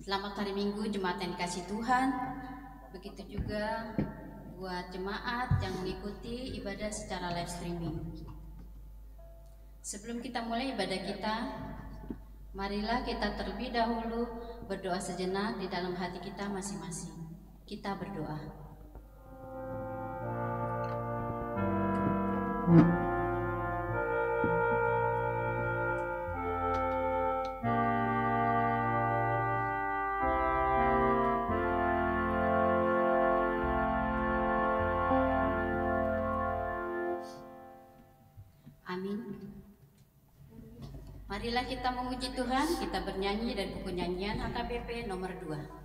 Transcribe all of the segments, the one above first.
Selamat hari Minggu jemaat yang dikasih Tuhan. Begitu juga buat jemaat yang mengikuti ibadah secara live streaming. Sebelum kita mulai ibadah kita, marilah kita terlebih dahulu berdoa sejenak di dalam hati kita masing-masing. Kita berdoa. Amin. Marilah kita memuji Tuhan, kita bernyanyi dari buku nyanyian HKBP nomor 2.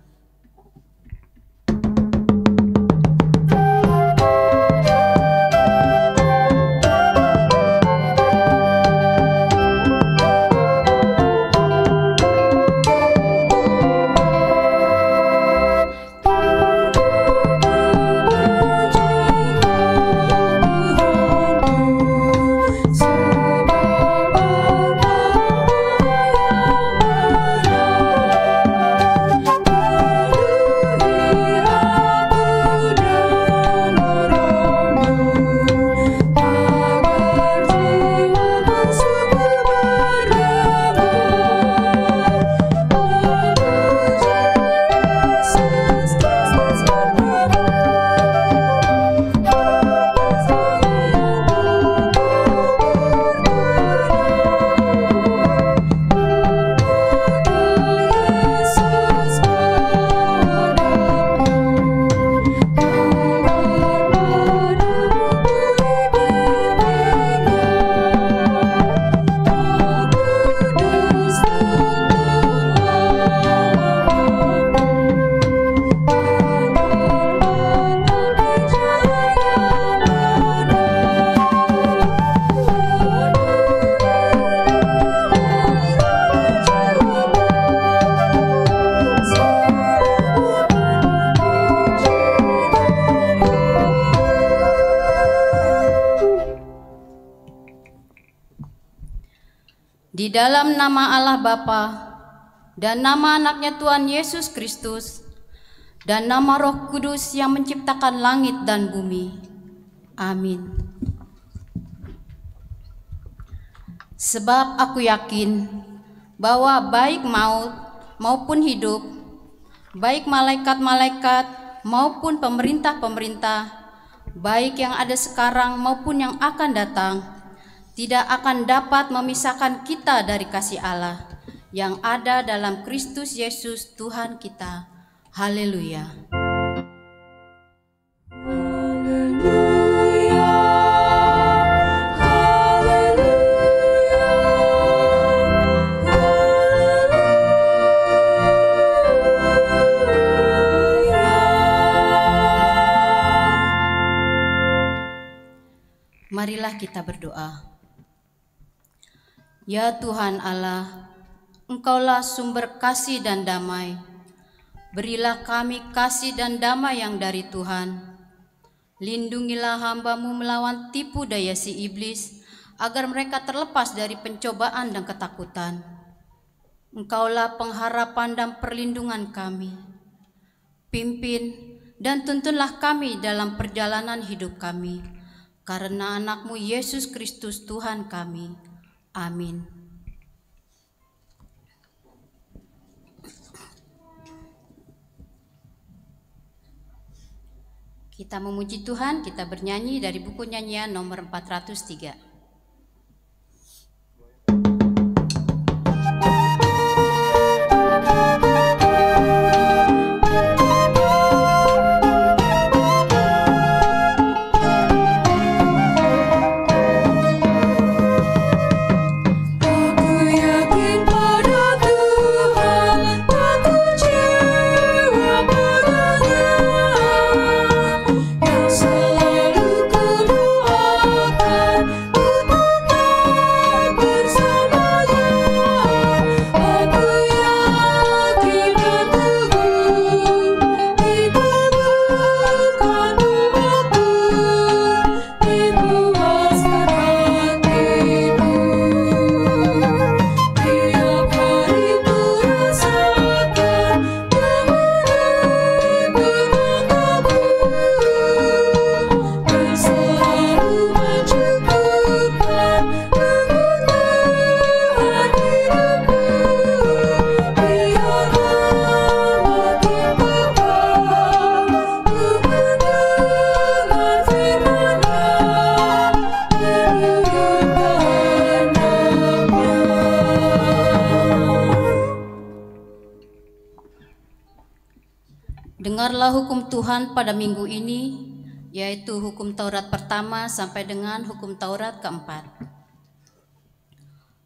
Di dalam nama Allah Bapa dan nama anaknya Tuhan Yesus Kristus dan nama Roh Kudus yang menciptakan langit dan bumi. Amin. Sebab aku yakin bahwa baik maut maupun hidup, baik malaikat-malaikat maupun pemerintah-pemerintah, baik yang ada sekarang maupun yang akan datang, tidak akan dapat memisahkan kita dari kasih Allah yang ada dalam Kristus Yesus Tuhan kita. Haleluya. Marilah kita berdoa. Ya Tuhan Allah, Engkaulah sumber kasih dan damai. Berilah kami kasih dan damai yang dari Tuhan. Lindungilah hamba-Mu melawan tipu daya si iblis, agar mereka terlepas dari pencobaan dan ketakutan. Engkaulah pengharapan dan perlindungan kami. Pimpin dan tuntunlah kami dalam perjalanan hidup kami, karena anak-Mu Yesus Kristus Tuhan kami. Amin. Kita memuji Tuhan, kita bernyanyi dari buku nyanyian nomor 403. Selalu kudoakan Dengarlah hukum Tuhan pada minggu ini, yaitu hukum Taurat pertama sampai dengan hukum Taurat keempat.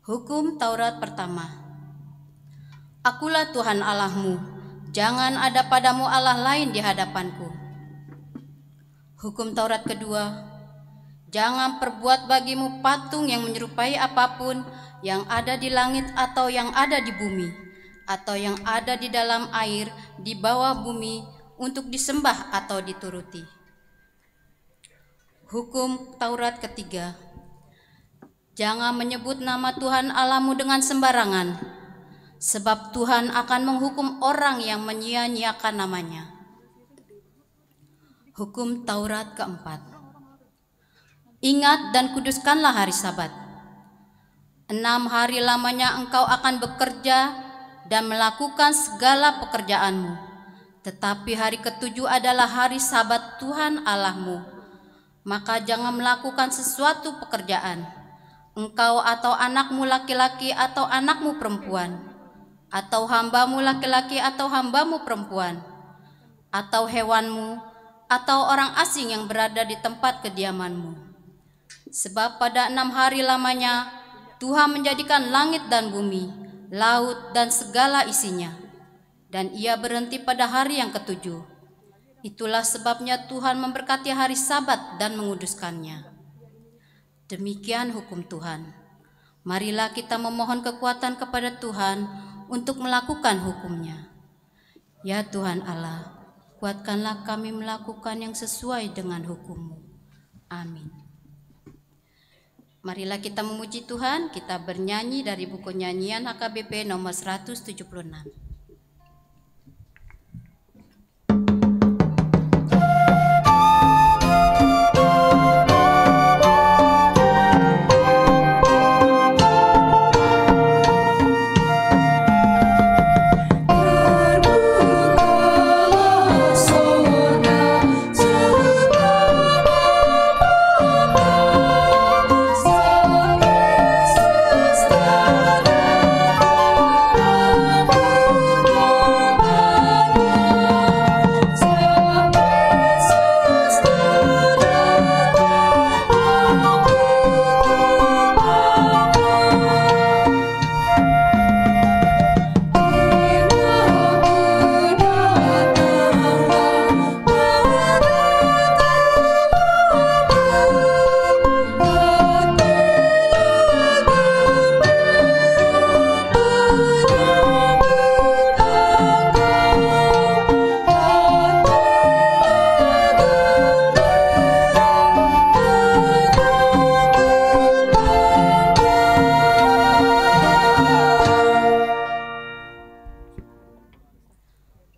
Hukum Taurat pertama. Akulah Tuhan Allahmu, jangan ada padamu Allah lain di hadapanku. Hukum Taurat kedua. Jangan perbuat bagimu patung yang menyerupai apapun yang ada di langit atau yang ada di bumi, atau yang ada di dalam air di bawah bumi untuk disembah atau dituruti. Hukum Taurat ketiga. Jangan menyebut nama Tuhan Allahmu dengan sembarangan, sebab Tuhan akan menghukum orang yang menyia-nyiakan namanya. Hukum Taurat keempat. Ingat dan kuduskanlah hari Sabat. 6 hari lamanya engkau akan bekerja dan melakukan segala pekerjaanmu. Tetapi hari ketujuh adalah hari Sabat Tuhan Allahmu. Maka jangan melakukan sesuatu pekerjaan, engkau atau anakmu laki-laki atau anakmu perempuan, atau hambamu laki-laki atau hambamu perempuan, atau hewanmu, atau orang asing yang berada di tempat kediamanmu. Sebab pada 6 hari lamanya Tuhan menjadikan langit dan bumi, laut dan segala isinya, dan ia berhenti pada hari yang ketujuh. Itulah sebabnya Tuhan memberkati hari Sabat dan menguduskannya. Demikian hukum Tuhan. Marilah kita memohon kekuatan kepada Tuhan untuk melakukan hukum-Nya. Ya Tuhan Allah, kuatkanlah kami melakukan yang sesuai dengan hukum-Mu. Amin. Marilah kita memuji Tuhan, kita bernyanyi dari buku nyanyian HKBP nomor 176.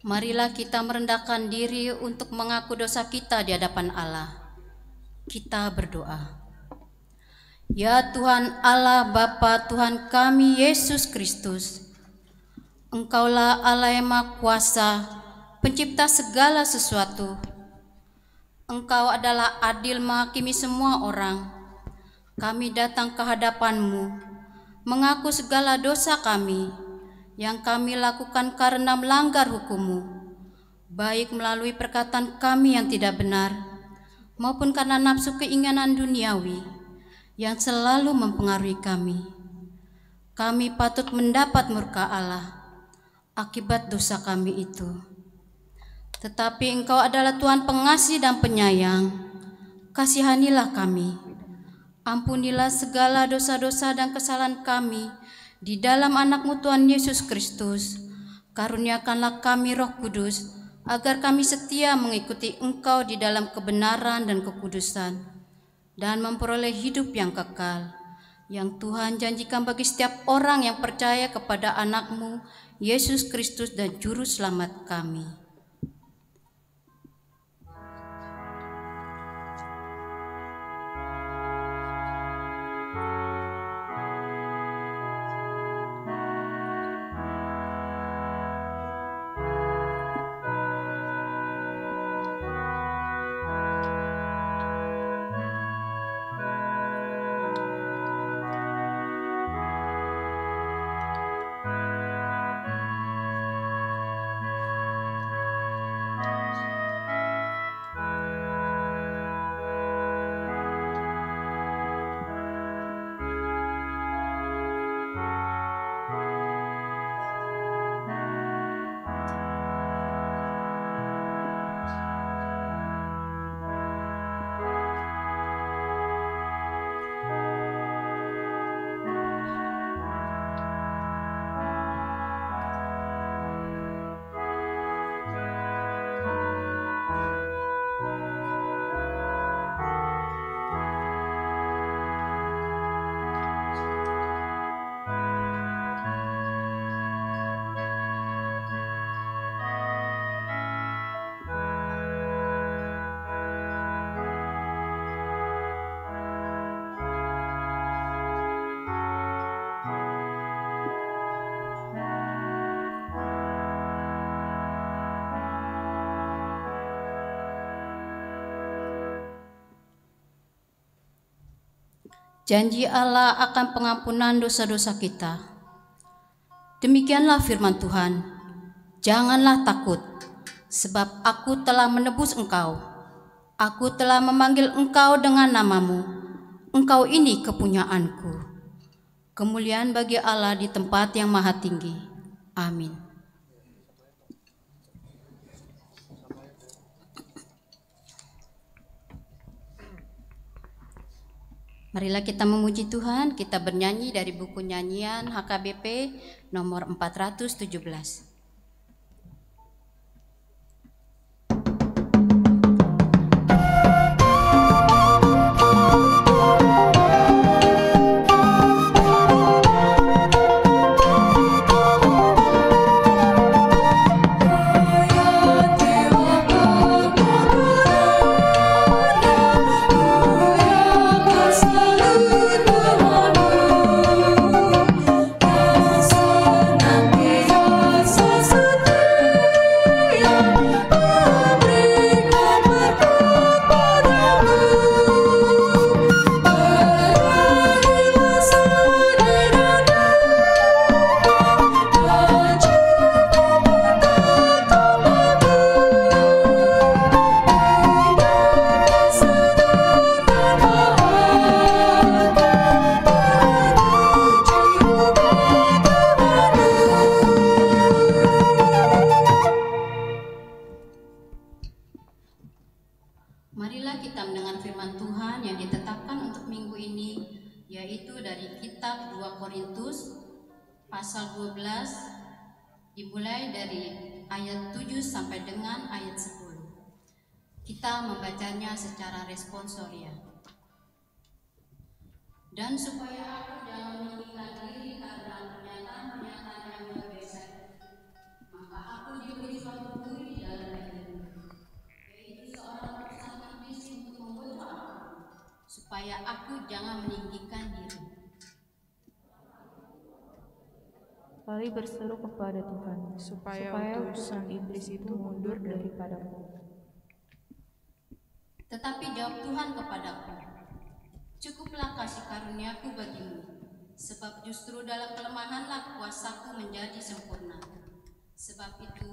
Marilah kita merendahkan diri untuk mengaku dosa kita di hadapan Allah. Kita berdoa. Ya Tuhan Allah Bapa Tuhan kami Yesus Kristus, Engkaulah Allah yang Maha Kuasa, pencipta segala sesuatu. Engkau adalah adil menghakimi semua orang. Kami datang ke hadapan-Mu, mengaku segala dosa kami yang kami lakukan karena melanggar hukum-Mu, baik melalui perkataan kami yang tidak benar, maupun karena nafsu keinginan duniawi yang selalu mempengaruhi kami. Kami patut mendapat murka Allah akibat dosa kami itu. Tetapi Engkau adalah Tuhan pengasih dan penyayang. Kasihanilah kami. Ampunilah segala dosa-dosa dan kesalahan kami di dalam anak-Mu Tuhan Yesus Kristus. Karuniakanlah kami Roh Kudus, agar kami setia mengikuti Engkau di dalam kebenaran dan kekudusan, dan memperoleh hidup yang kekal, yang Tuhan janjikan bagi setiap orang yang percaya kepada anak-Mu, Yesus Kristus dan Juru Selamat kami. Janji Allah akan pengampunan dosa-dosa kita. Demikianlah firman Tuhan. Janganlah takut, sebab aku telah menebus engkau. Aku telah memanggil engkau dengan namamu. Engkau ini kepunyaanku. Kemuliaan bagi Allah di tempat yang maha tinggi. Amin. Marilah kita memuji Tuhan, kita bernyanyi dari buku nyanyian HKBP nomor 417. Marilah kita mendengar firman Tuhan yang ditetapkan untuk minggu ini, yaitu dari kitab 2 Korintus pasal 12, dimulai dari ayat 7 sampai dengan ayat 10. Kita membacanya secara responsoria. Dan supaya aku jangan meninggikan diri karena pernyataan-pernyataan yang bergeser, maka aku diberi suatu duri di dalam diriku, yaitu seorang utusan iblis untuk membujuk aku, supaya aku jangan meninggikan diri. Lalu berseru kepada Tuhan, supaya utusan iblis itu mundur daripadaku. Tetapi jawab Tuhan kepadaku, cukuplah kasih karuniaku bagimu, sebab justru dalam kelemahanlah kuasaku menjadi sempurna. Sebab itu,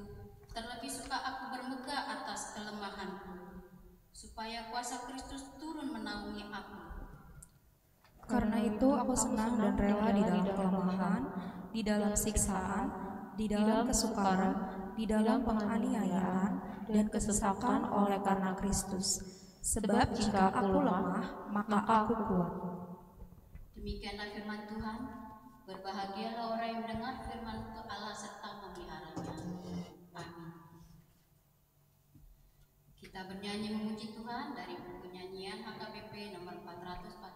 terlebih suka aku bermegah atas kelemahanku, supaya kuasa Kristus turun menaungi aku. Karena itu aku senang dan rela di dalam kelemahan, di dalam siksaan, di dalam kesukaran, di dalam penganiayaan, dan kesesakan oleh karena Kristus. Sebab jika aku lemah, maka aku kuat. Demikianlah firman Tuhan. Berbahagialah orang yang mendengar firman Allah serta memeliharanya. Amin. Kita bernyanyi memuji Tuhan dari buku nyanyian HKBP nomor 446.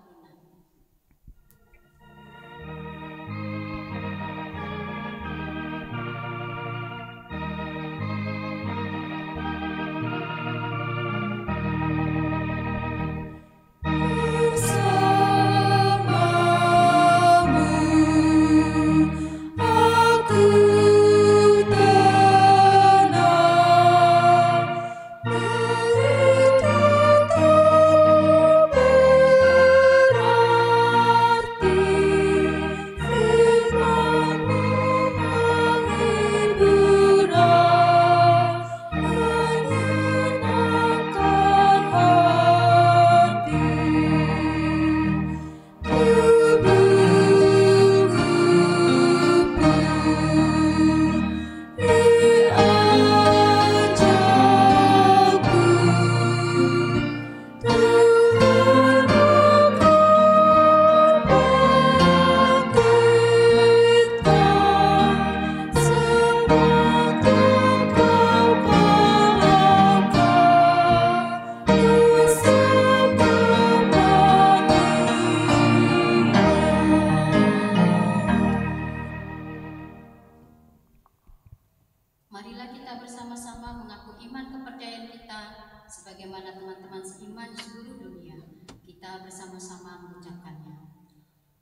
Marilah kita bersama-sama mengaku iman kepercayaan kita sebagaimana teman-teman seiman di seluruh dunia. Kita bersama-sama mengucapkannya.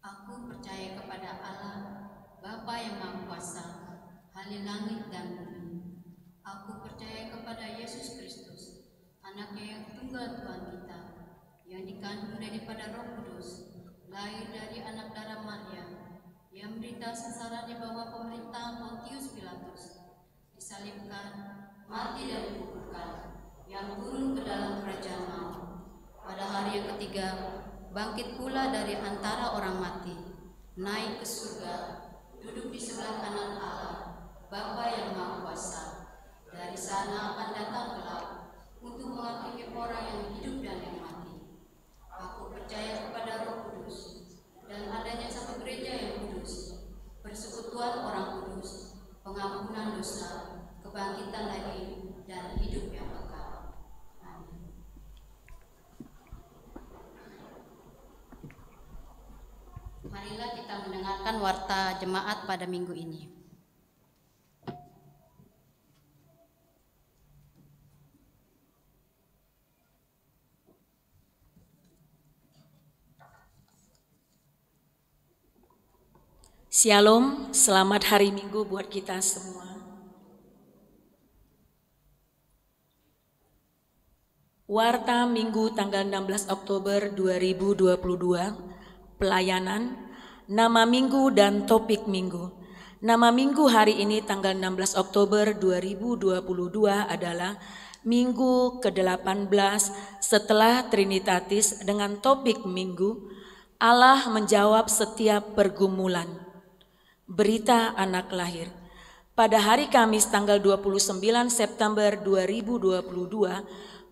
Aku percaya kepada Allah, Bapa yang Maha Kuasa, Halik langit dan bumi. Aku percaya kepada Yesus Kristus, Anaknya yang tunggal Tuhan kita, yang dikandung daripada Roh Kudus, lahir dari anak darah Maria, yang menderita sengsara di bawah pemerintahan Pontius Pilatus, disalibkan, mati dan dikuburkan, yang turun ke dalam kerajaan maut. Pada hari yang ketiga, bangkit pula dari antara orang mati, naik ke surga, duduk di sebelah kanan Allah, Bapa yang Maha Kuasa. Dari sana akan datang kelak untuk menghakimi orang yang hidup dan yang mati. Aku percaya kepada Roh Kudus dan adanya satu gereja yang kudus, persekutuan orang kudus, pengampunan dosa, kebangkitan lagi, dan hidup yang kekal. Amin. Marilah kita mendengarkan warta jemaat pada minggu ini. Shalom, selamat hari Minggu buat kita semua. Warta Minggu tanggal 16 Oktober 2022, pelayanan, nama Minggu dan topik Minggu. Nama Minggu hari ini tanggal 16 Oktober 2022 adalah Minggu ke-18 setelah Trinitatis dengan topik Minggu, Allah menjawab setiap pergumulan. Berita anak lahir. Pada hari Kamis tanggal 29 September 2022,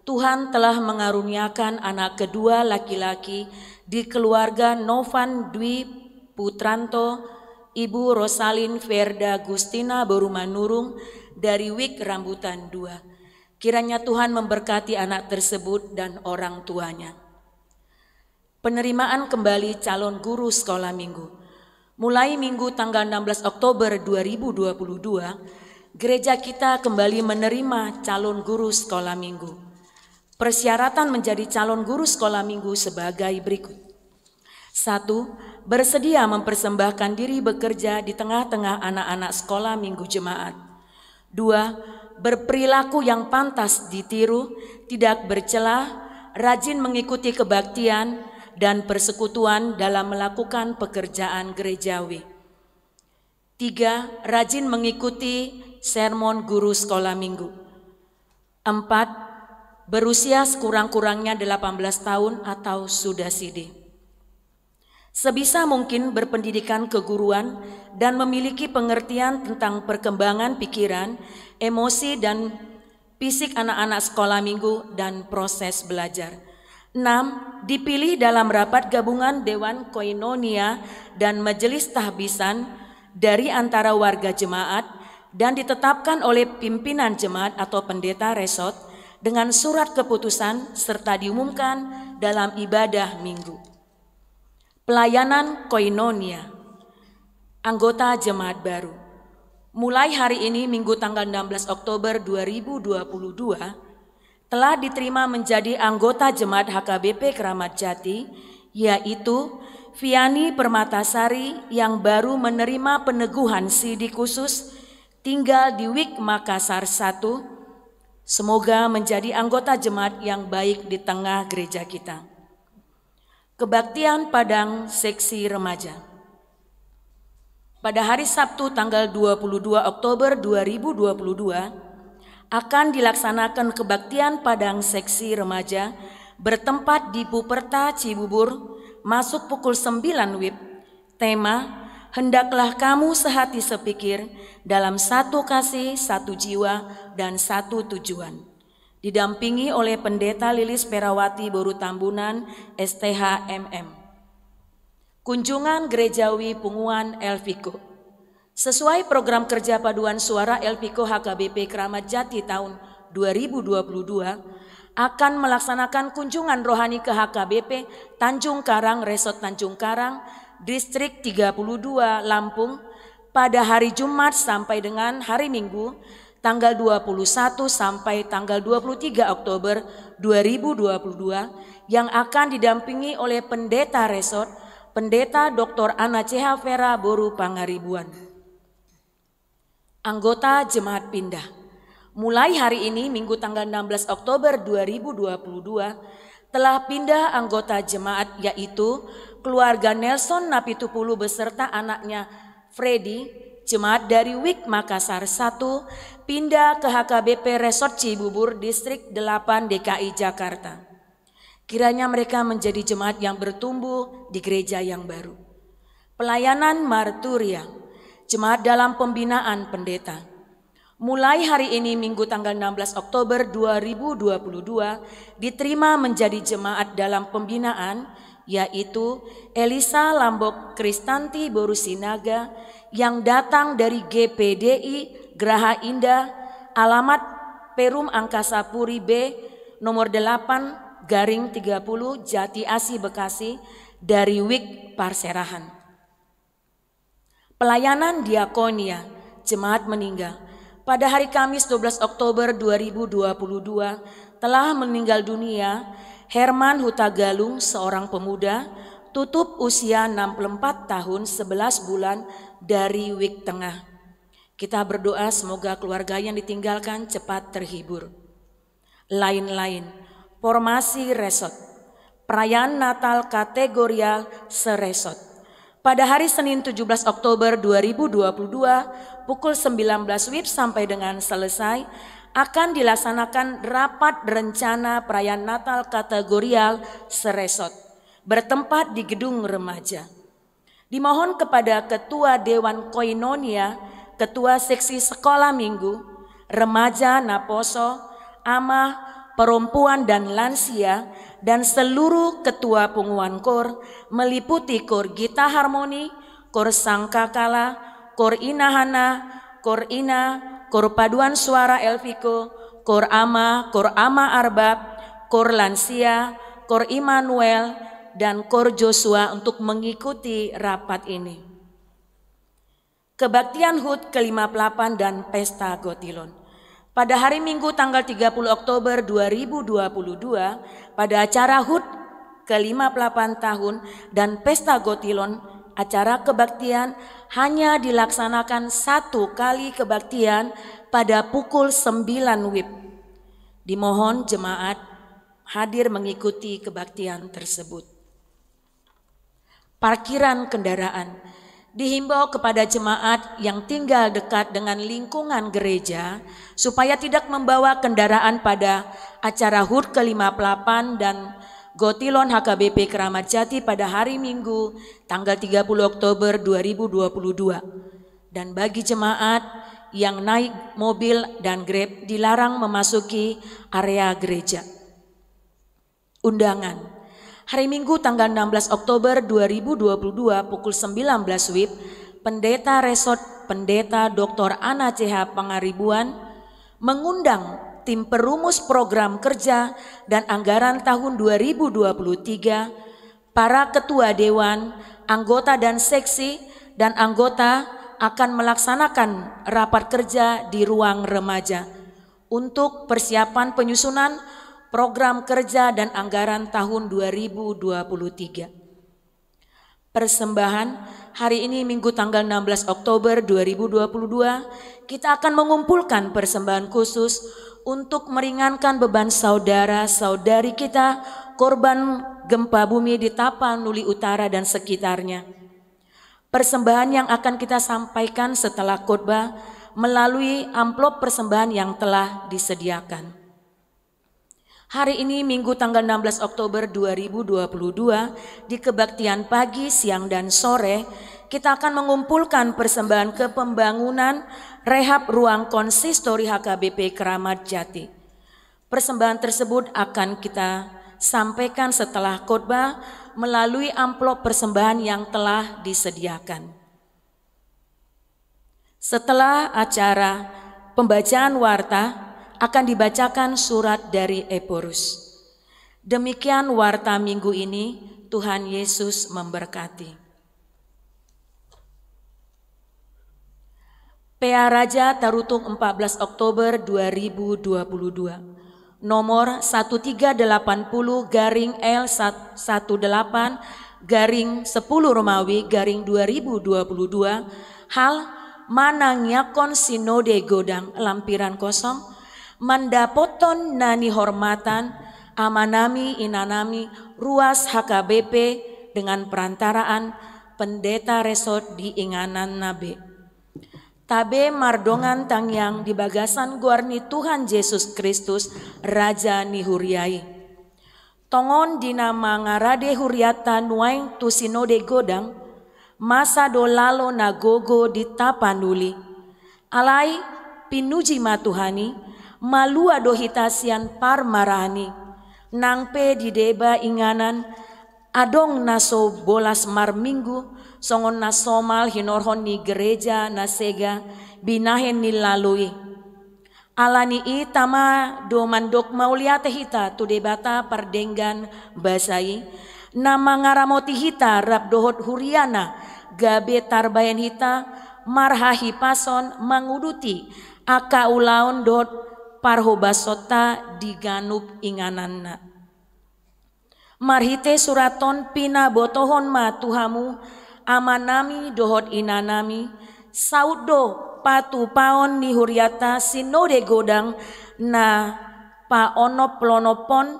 Tuhan telah mengaruniakan anak kedua laki-laki di keluarga Novan Dwi Putranto, Ibu Rosalin Verda Gustina Borumanurung dari Wik Rambutan 2. Kiranya Tuhan memberkati anak tersebut dan orang tuanya. Penerimaan kembali calon guru sekolah minggu. Mulai Minggu tanggal 16 Oktober 2022, gereja kita kembali menerima calon guru sekolah minggu. Persyaratan menjadi calon guru sekolah minggu sebagai berikut. 1. Bersedia mempersembahkan diri bekerja di tengah-tengah anak-anak sekolah minggu jemaat. 2. Berperilaku yang pantas ditiru, tidak bercelah, rajin mengikuti kebaktian dan persekutuan dalam melakukan pekerjaan gerejawi. 3. Rajin mengikuti sermon guru sekolah minggu. 4. Berusia sekurang-kurangnya 18 tahun atau sudah sidi. Sebisa mungkin berpendidikan keguruan dan memiliki pengertian tentang perkembangan pikiran, emosi dan fisik anak-anak sekolah minggu dan proses belajar. 6. Dipilih dalam rapat gabungan Dewan Koinonia dan Majelis Tahbisan dari antara warga jemaat dan ditetapkan oleh pimpinan jemaat atau pendeta resort dengan surat keputusan serta diumumkan dalam ibadah minggu. Pelayanan Koinonia. Anggota jemaat baru. Mulai hari ini Minggu tanggal 16 Oktober 2022 telah diterima menjadi anggota jemaat HKBP Keramat Jati, yaitu Viani Permatasari yang baru menerima peneguhan sidi khusus tinggal di Wik Makassar 1. Semoga menjadi anggota jemaat yang baik di tengah gereja kita. Kebaktian Padang Seksi Remaja. Pada hari Sabtu tanggal 22 Oktober 2022, akan dilaksanakan kebaktian Padang Seksi Remaja bertempat di Puperta Cibubur, masuk pukul 9 WIB. Tema, hendaklah kamu sehati sepikir dalam satu kasih, satu jiwa, dan satu tujuan. Didampingi oleh Pendeta Lilis Perawati Boru Tambunan, STH MM. Kunjungan Gerejawi Punguan Elviko. Sesuai program kerja paduan suara Elviko HKBP Keramat Jati tahun 2022 akan melaksanakan kunjungan rohani ke HKBP Tanjung Karang, Resort Tanjung Karang, Distrik 32 Lampung pada hari Jumat sampai dengan hari Minggu tanggal 21 sampai tanggal 23 Oktober 2022 yang akan didampingi oleh Pendeta Resort, Pendeta Dr. Ana CH Vera Boru Pangaribuan. Anggota jemaat pindah. Mulai hari ini Minggu tanggal 16 Oktober 2022 telah pindah anggota jemaat yaitu keluarga Nelson Napitupulu beserta anaknya Freddy, jemaat dari WIK Makassar 1, pindah ke HKBP Resort Cibubur, Distrik 8 DKI Jakarta. Kiranya mereka menjadi jemaat yang bertumbuh di gereja yang baru. Pelayanan marturia, jemaat dalam pembinaan pendeta. Mulai hari ini Minggu tanggal 16 Oktober 2022 diterima menjadi jemaat dalam pembinaan, yaitu Elisa Lambok Kristanti Borusinaga yang datang dari GPDI Graha Indah, alamat Perum Angkasa Puri B nomor 8/30 Jati Asih Bekasi dari WIK Parserahan. Pelayanan diakonia, jemaat meninggal. Pada hari Kamis 12 Oktober 2022 telah meninggal dunia Herman Hutagalung, seorang pemuda, tutup usia 64 tahun 11 bulan dari WIK Tengah. Kita berdoa semoga keluarga yang ditinggalkan cepat terhibur. Lain-lain, formasi resort, perayaan Natal kategorial seresort. Pada hari Senin 17 Oktober 2022 pukul 19 WIB sampai dengan selesai akan dilaksanakan rapat rencana perayaan Natal kategorial seresort bertempat di gedung remaja. Dimohon kepada Ketua Dewan Koinonia, Ketua Seksi Sekolah Minggu, Remaja Naposo, Amah, Perempuan dan Lansia, dan seluruh ketua pengumuman kor meliputi kor Gita Harmoni, kor Sangkakala, kor Inahana, kor Ina, kor Paduan Suara Elviko, kor Ama Arbab, kor Lansia, kor Immanuel, dan kor Joshua untuk mengikuti rapat ini. Kebaktian HUT ke-58 dan Pesta Gotilon. Pada hari Minggu tanggal 30 Oktober 2022 pada acara HUT ke-58 tahun dan Pesta Gotilon, acara kebaktian hanya dilaksanakan 1 kali kebaktian pada pukul 9 WIB. Dimohon jemaat hadir mengikuti kebaktian tersebut. Parkiran kendaraan. Dihimbau kepada jemaat yang tinggal dekat dengan lingkungan gereja supaya tidak membawa kendaraan pada acara HUT ke-58 dan Gotilon HKBP Keramat Jati pada hari Minggu tanggal 30 Oktober 2022. Dan bagi jemaat yang naik mobil dan Grab dilarang memasuki area gereja. Undangan. Hari Minggu tanggal 16 Oktober 2022 pukul 19 WIB, Pendeta Resort Pendeta Dr. Ana CH Pangaribuan mengundang tim perumus program kerja dan anggaran tahun 2023, para ketua dewan, anggota dan seksi, dan anggota akan melaksanakan rapat kerja di ruang remaja untuk persiapan penyusunan program kerja dan anggaran tahun 2023. Persembahan hari ini Minggu tanggal 16 Oktober 2022 kita akan mengumpulkan persembahan khusus untuk meringankan beban saudara-saudari kita korban gempa bumi di Tapanuli Utara dan sekitarnya. Persembahan yang akan kita sampaikan setelah khotbah melalui amplop persembahan yang telah disediakan. Hari ini Minggu tanggal 16 Oktober 2022 di kebaktian pagi, siang, dan sore kita akan mengumpulkan persembahan ke pembangunan rehab ruang konsistori HKBP Keramat Jati. Persembahan tersebut akan kita sampaikan setelah khotbah melalui amplop persembahan yang telah disediakan. Setelah acara pembacaan warta akan dibacakan surat dari Eporus. Demikian warta minggu ini, Tuhan Yesus memberkati. PA Raja Tarutung 14 Oktober 2022, nomor 1380-L18-10 Romawi-2022, hal manangyakon sinode godang lampiran kosong, mandapoton nani hormatan, amanami inanami ruas HKBP dengan perantaraan pendeta resort di Inganan Nabe. Tabe mardongan tangyang di bagasan guarni Tuhan Yesus Kristus Raja ni huriai. Tongon dina mangarade huriata nuaing tu sinode godang, masa do lalo na gogo di tapanuli. Alai pinuji matuhani, malua do hitasian par marani, nangpe di deba inganan, adong naso bolas mar minggu, songon nasomal hinorhon ni gereja nasega, binahen ni lalui. Alani i tama do mandok mauliate hita tu debata pardenggan basai, nama ngaramoti hita rap dohot huriana, gabe tarbayan hita, marhahi pason manguduti, aka ulaon dohot parhobasota diganup ingananna. Marhite suraton pina botohon ma tuhamu, amanami dohot inanami, saudo patu paon ni huriata sinode godang na paonop lonopon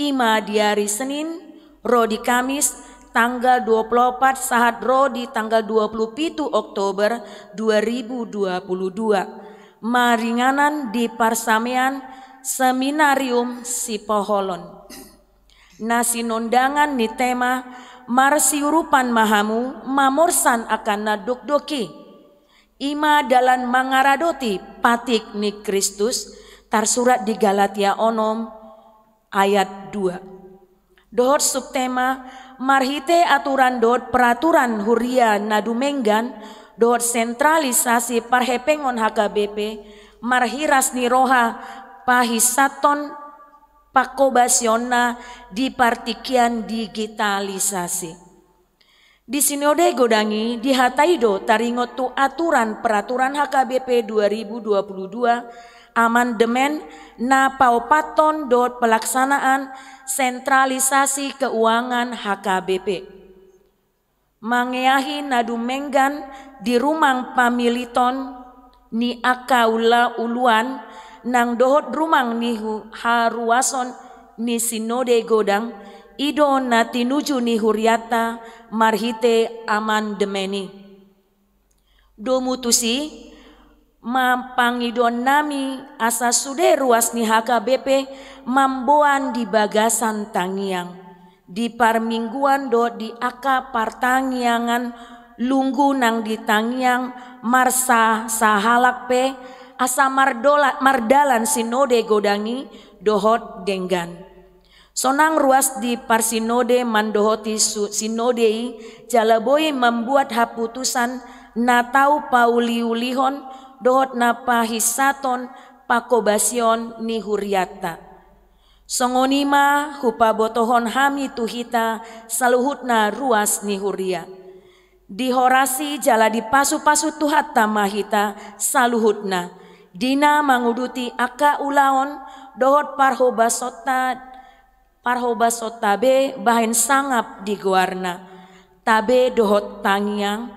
ima di hari Senin, ro di Kamis tanggal 24 sahat ro di tanggal 27 Oktober 2022. Maringanan di Parsamean Seminarium Sipoholon. Nasi nondangan ni tema marsiurupan mahamu mamorsan akan nadukdoki. Ima dalan mangaradoti patik ni Kristus tarsurat di Galatia onom ayat 2. Dohot subtema marhite aturan dohot peraturan huria nadumenggan dohot sentralisasi parhepengon HKBP marhiras ni roha pahisaton pakobasiona di partikian digitalisasi. Di sinode godangi dihataido taringot tu aturan peraturan HKBP 2022 amandemen na paupaton dot pelaksanaan sentralisasi keuangan HKBP. Mangeahi nadumenggan di rumang pamiliton ni akaula uluan nang dohot rumang ni haruason ni sinode godang ido na tinuju ni huriata marhite amandemeni. Domutusi mampangidon nami asa sude ruas ni HKBP mamboan di bagasan tangiang di parmingguan do di aka partangiangan lunggu nang di tangiang marsa sahalak pe asa mardalan sinode godangi dohot denggan. Sonang ruas di parsinode mandohoti sinodei jalaboi membuat haputusan natau pauliulihon dohot napahisaton pakobasion ni huriata. Songonima hupabotohon hami tuhita saluhutna ruas ni huria. Dihorasi jala dipasu-pasu tuhata mahita saluhutna. Dina manguduti aka ulaon dohot parhobasota be bahin sangap di guarna. Tabe dohot tangiang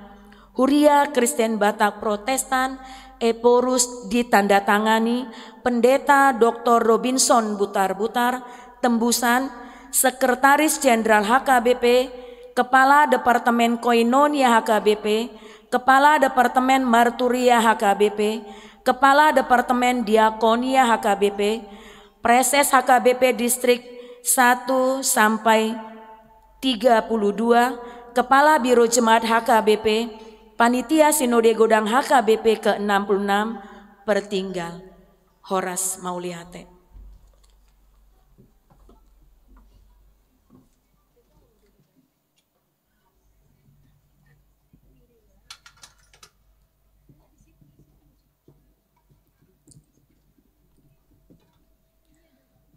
huria Kristen Batak Protestan Eporus ditandatangani Pendeta Dr. Robinson Butar-Butar Tembusan, Sekretaris Jenderal HKBP, Kepala Departemen Koinonia HKBP, Kepala Departemen Marturia HKBP, Kepala Departemen Diakonia HKBP, Preses HKBP Distrik 1 sampai 32, Kepala Biro Jemaat HKBP, Panitia Sinode Godang HKBP ke-66 Pertinggal. Horas Mauliate.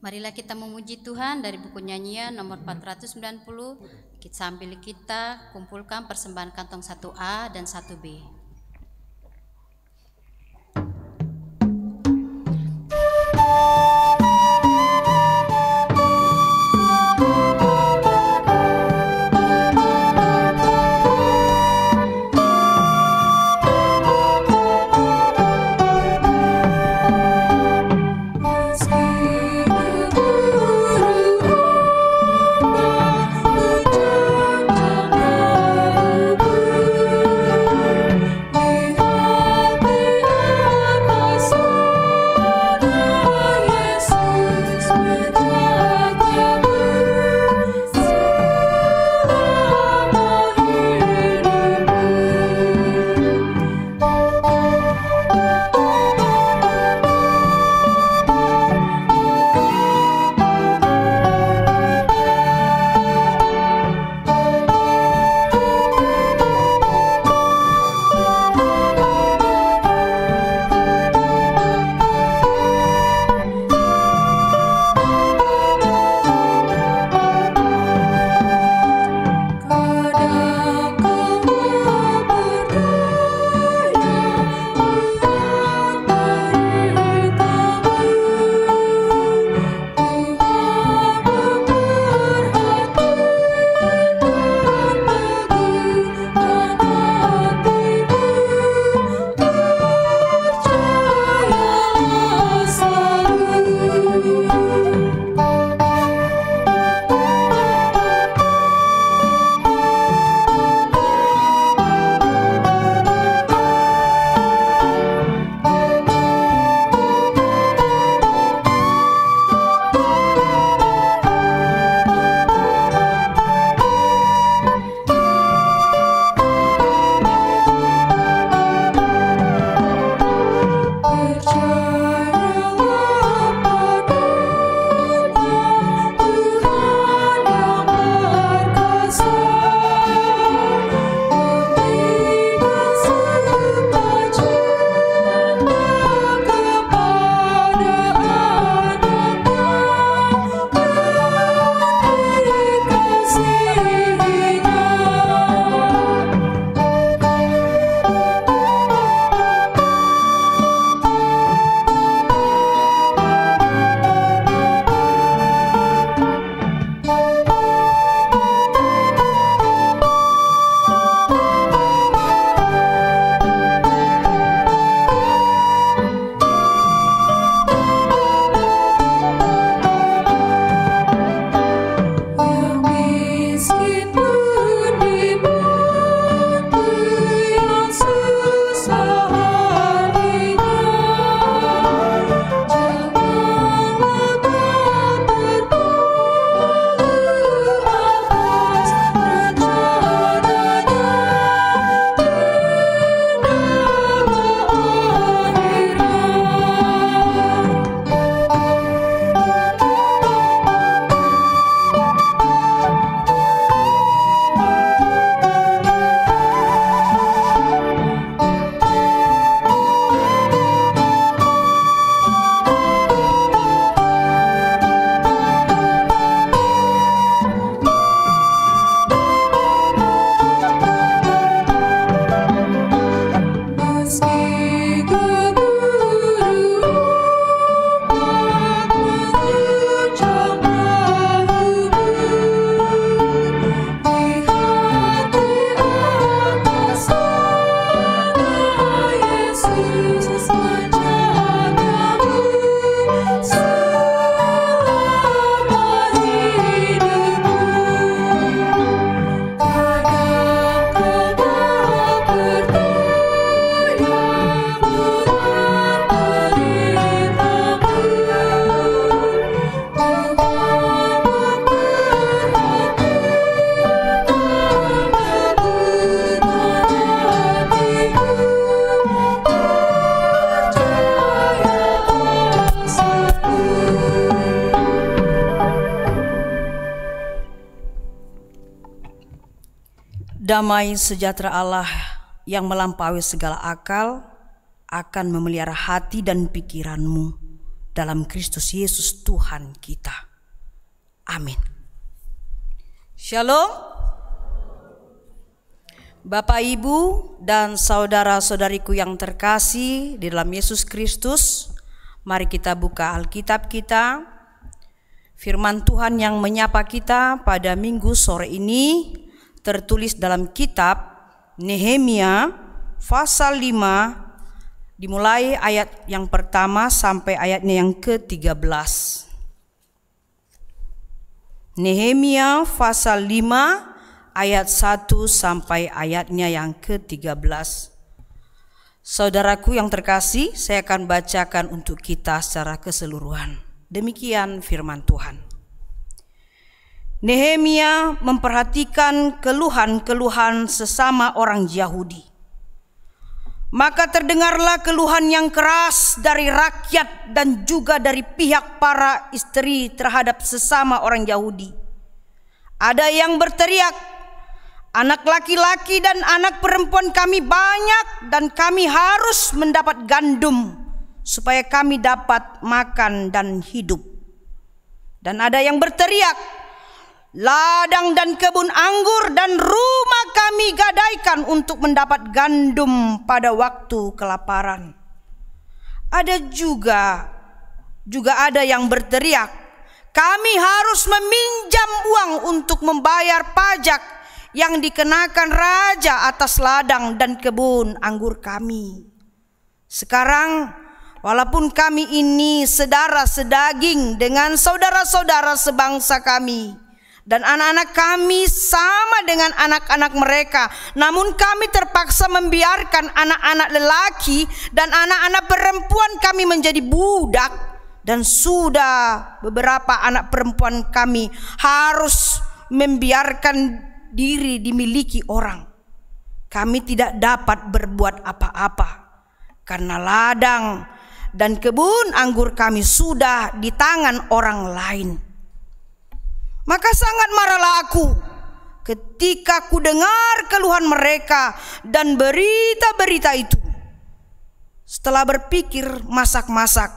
Marilah kita memuji Tuhan dari buku nyanyian nomor 490. Sambil kita kumpulkan persembahan kantong 1A dan 1B. Damai sejahtera Allah yang melampaui segala akal akan memelihara hati dan pikiranmu dalam Kristus Yesus Tuhan kita. Amin. Shalom. Bapak, Ibu, dan saudara-saudariku yang terkasih di dalam Yesus Kristus, mari kita buka Alkitab kita. Firman Tuhan yang menyapa kita pada minggu sore ini tertulis dalam kitab Nehemia pasal 5, dimulai ayat yang pertama sampai ayatnya yang ke-13. Nehemia pasal 5 ayat 1 sampai ayatnya yang ke-13. Saudaraku yang terkasih, saya akan bacakan untuk kita secara keseluruhan. Demikian firman Tuhan. Nehemia memperhatikan keluhan-keluhan sesama orang Yahudi. Maka terdengarlah keluhan yang keras dari rakyat dan juga dari pihak para istri terhadap sesama orang Yahudi. Ada yang berteriak, anak laki-laki dan anak perempuan kami banyak dan kami harus mendapat gandum supaya kami dapat makan dan hidup. Dan ada yang berteriak, ladang dan kebun anggur dan rumah kami gadaikan untuk mendapat gandum pada waktu kelaparan. Ada juga ada yang berteriak, kami harus meminjam uang untuk membayar pajak yang dikenakan raja atas ladang dan kebun anggur kami. Sekarang walaupun kami ini sedara sedaging dengan saudara-saudara sebangsa kami, dan anak-anak kami sama dengan anak-anak mereka, namun kami terpaksa membiarkan anak-anak lelaki dan anak-anak perempuan kami menjadi budak, dan sudah beberapa anak perempuan kami harus membiarkan diri dimiliki orang. Kami tidak dapat berbuat apa-apa karena ladang dan kebun anggur kami sudah di tangan orang lain. Maka sangat marahlah aku ketika ku dengar keluhan mereka dan berita-berita itu. Setelah berpikir masak-masak,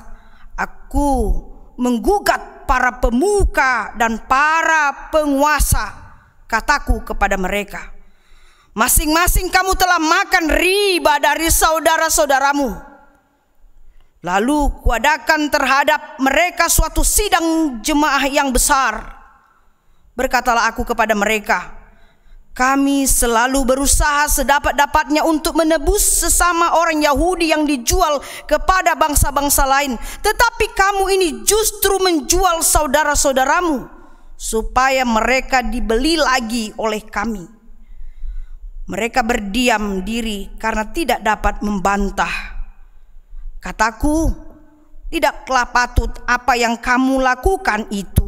aku menggugat para pemuka dan para penguasa. Kataku kepada mereka, masing-masing kamu telah makan riba dari saudara-saudaramu. Lalu kuadakan terhadap mereka suatu sidang jemaah yang besar. Berkatalah aku kepada mereka, kami selalu berusaha sedapat-dapatnya untuk menebus sesama orang Yahudi yang dijual kepada bangsa-bangsa lain. Tetapi kamu ini justru menjual saudara-saudaramu supaya mereka dibeli lagi oleh kami. Mereka berdiam diri karena tidak dapat membantah. Kataku, tidaklah patut apa yang kamu lakukan itu.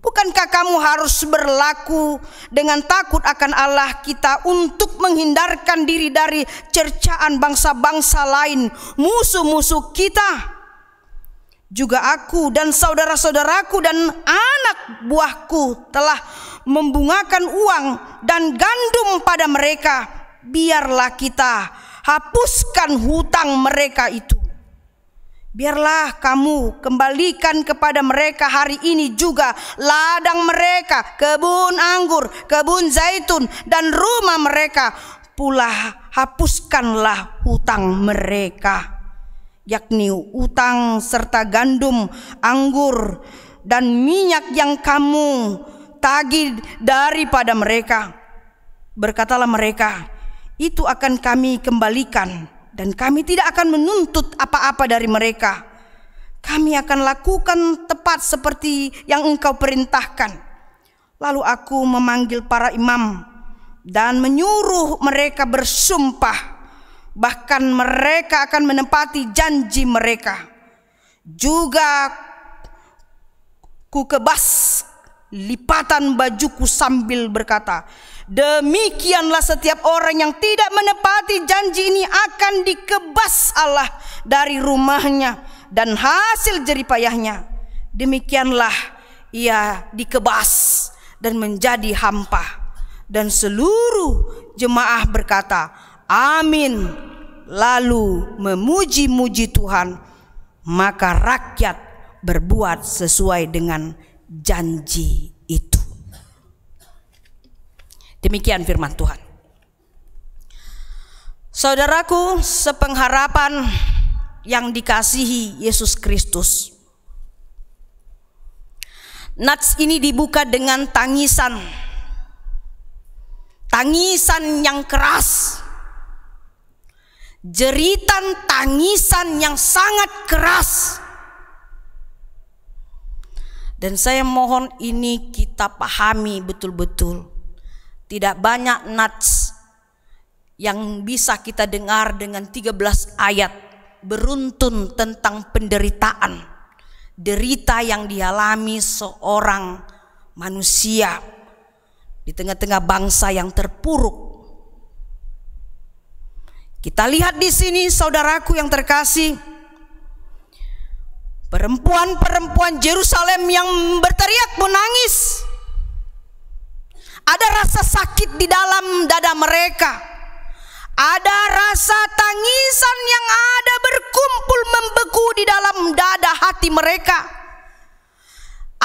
Bukankah kamu harus berlaku dengan takut akan Allah kita untuk menghindarkan diri dari cercaan bangsa-bangsa lain, musuh-musuh kita? Juga aku dan saudara-saudaraku dan anak buahku telah membungakan uang dan gandum pada mereka. Biarlah kita hapuskan hutang mereka itu. Biarlah kamu kembalikan kepada mereka hari ini juga ladang mereka, kebun anggur, kebun zaitun, dan rumah mereka. Pula hapuskanlah hutang mereka, yakni hutang serta gandum, anggur, dan minyak yang kamu tagih daripada mereka. Berkatalah mereka, itu akan kami kembalikan. Dan kami tidak akan menuntut apa-apa dari mereka. Kami akan lakukan tepat seperti yang engkau perintahkan. Lalu aku memanggil para imam dan menyuruh mereka bersumpah. Bahkan mereka akan menepati janji mereka. Juga ku kebas lipatan bajuku sambil berkata, demikianlah setiap orang yang tidak menepati janji ini akan dikebas Allah dari rumahnya dan hasil jeripayahnya. Demikianlah ia dikebas dan menjadi hampa. Dan seluruh jemaah berkata, amin, lalu memuji-muji Tuhan. Maka rakyat berbuat sesuai dengan janji itu. Demikian firman Tuhan. Saudaraku, sepengharapan yang dikasihi Yesus Kristus, nats ini dibuka dengan tangisan yang keras, jeritan tangisan yang sangat keras. Dan saya mohon ini kita pahami betul-betul. Tidak banyak nats yang bisa kita dengar dengan 13 ayat beruntun tentang penderitaan, derita yang dialami seorang manusia di tengah-tengah bangsa yang terpuruk. Kita lihat di sini, saudaraku yang terkasih, perempuan-perempuan Yerusalem yang berteriak menangis. Ada rasa sakit di dalam dada mereka. Ada rasa tangisan yang ada berkumpul membeku di dalam dada hati mereka.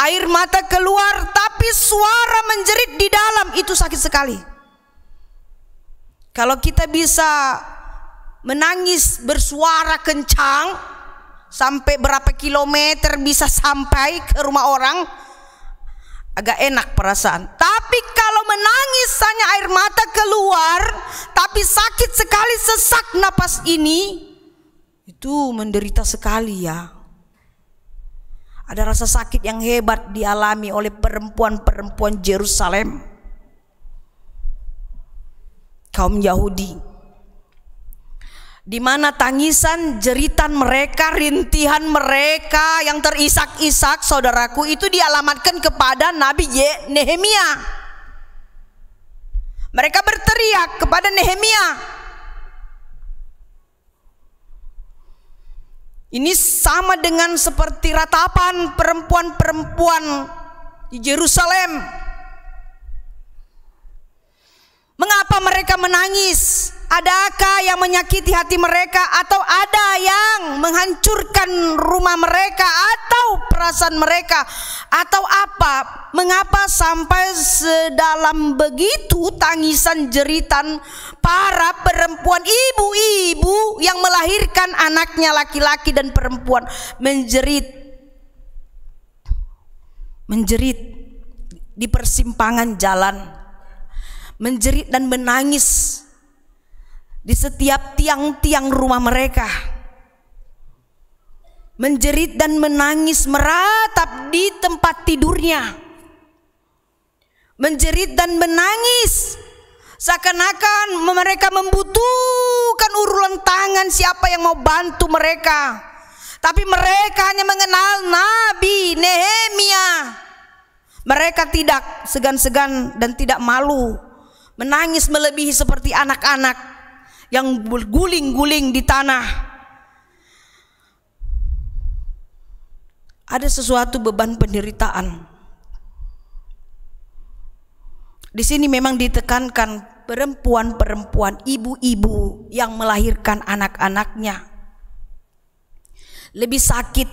Air mata keluar, tapi suara menjerit di dalam itu sakit sekali. Kalau kita bisa menangis bersuara kencang sampai berapa kilometer bisa sampai ke rumah orang, agak enak perasaan. Tapi kalau menangis hanya air mata keluar, tapi sakit sekali, sesak napas ini, itu menderita sekali ya. Ada rasa sakit yang hebat dialami oleh perempuan-perempuan Yerusalem, kaum Yahudi, di mana tangisan, jeritan mereka, rintihan mereka yang terisak-isak, saudaraku, itu dialamatkan kepada Nabi Nehemia. Mereka berteriak kepada Nehemia. Ini sama dengan seperti ratapan perempuan-perempuan di Yerusalem. Mengapa mereka menangis? Adakah yang menyakiti hati mereka, atau ada yang menghancurkan rumah mereka atau perasaan mereka, atau apa? Mengapa sampai sedalam begitu tangisan jeritan para perempuan, ibu-ibu yang melahirkan anaknya laki-laki dan perempuan menjerit di persimpangan jalan, menjerit dan menangis di setiap tiang-tiang rumah mereka, menjerit dan menangis meratap di tempat tidurnya, menjerit dan menangis seakan-akan mereka membutuhkan uluran tangan siapa yang mau bantu mereka. Tapi mereka hanya mengenal Nabi Nehemia. Mereka tidak segan-segan dan tidak malu menangis melebihi seperti anak-anak yang berguling-guling di tanah. Ada sesuatu beban penderitaan. Di sini memang ditekankan perempuan-perempuan, ibu-ibu yang melahirkan anak-anaknya. Lebih sakit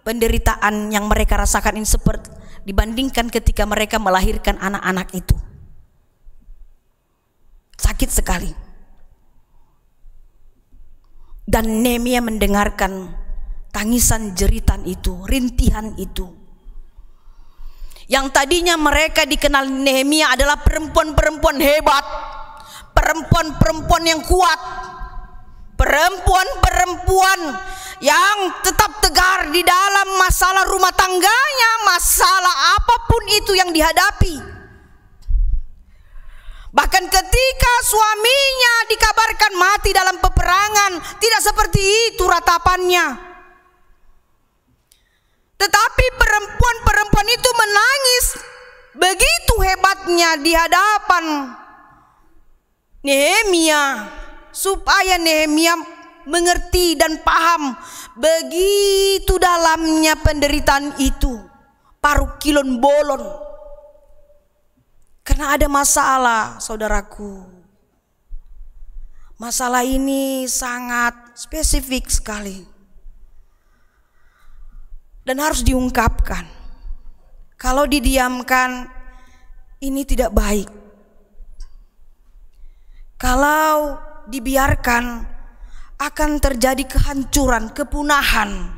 penderitaan yang mereka rasakan ini seperti dibandingkan ketika mereka melahirkan anak-anak itu. Sakit sekali. Dan Nehemia mendengarkan tangisan jeritan itu, rintihan itu. Yang tadinya mereka dikenal Nehemia adalah perempuan-perempuan hebat, perempuan-perempuan yang kuat, perempuan-perempuan yang tetap tegar di dalam masalah rumah tangganya, masalah apapun itu yang dihadapi. Bahkan ketika suaminya dikabarkan mati dalam peperangan, tidak seperti itu ratapannya. Tetapi perempuan-perempuan itu menangis begitu hebatnya di hadapan Nehemia, supaya Nehemia mengerti dan paham begitu dalamnya penderitaan itu, paruh kilon bolon. Karena ada masalah, saudaraku. Masalah ini sangat spesifik sekali dan harus diungkapkan. Kalau didiamkan, ini tidak baik. Kalau dibiarkan, akan terjadi kehancuran, kepunahan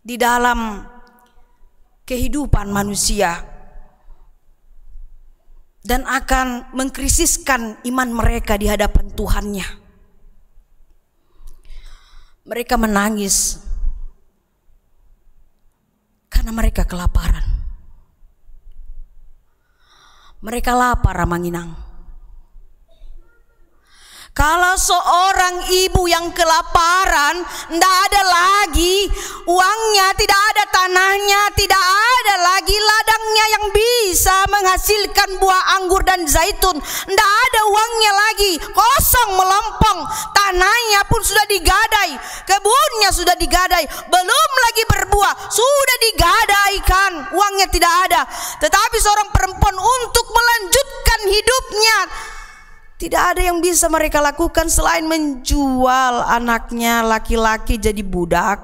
di dalam kehidupan manusia dan akan mengkrisiskan iman mereka di hadapan Tuhannya. Mereka menangis karena mereka kelaparan. Mereka lapar, Ramanginang. Kalau seorang ibu yang kelaparan, tidak ada lagi uangnya, tidak ada tanahnya, tidak ada lagi ladangnya yang bisa menghasilkan buah anggur dan zaitun. Tidak ada uangnya lagi, kosong melompong. Tanahnya pun sudah digadai, kebunnya sudah digadai, belum lagi berbuah, sudah digadaikan, uangnya tidak ada. Tetapi seorang perempuan untuk melanjutkan hidupnya, tidak ada yang bisa mereka lakukan selain menjual anaknya laki-laki jadi budak,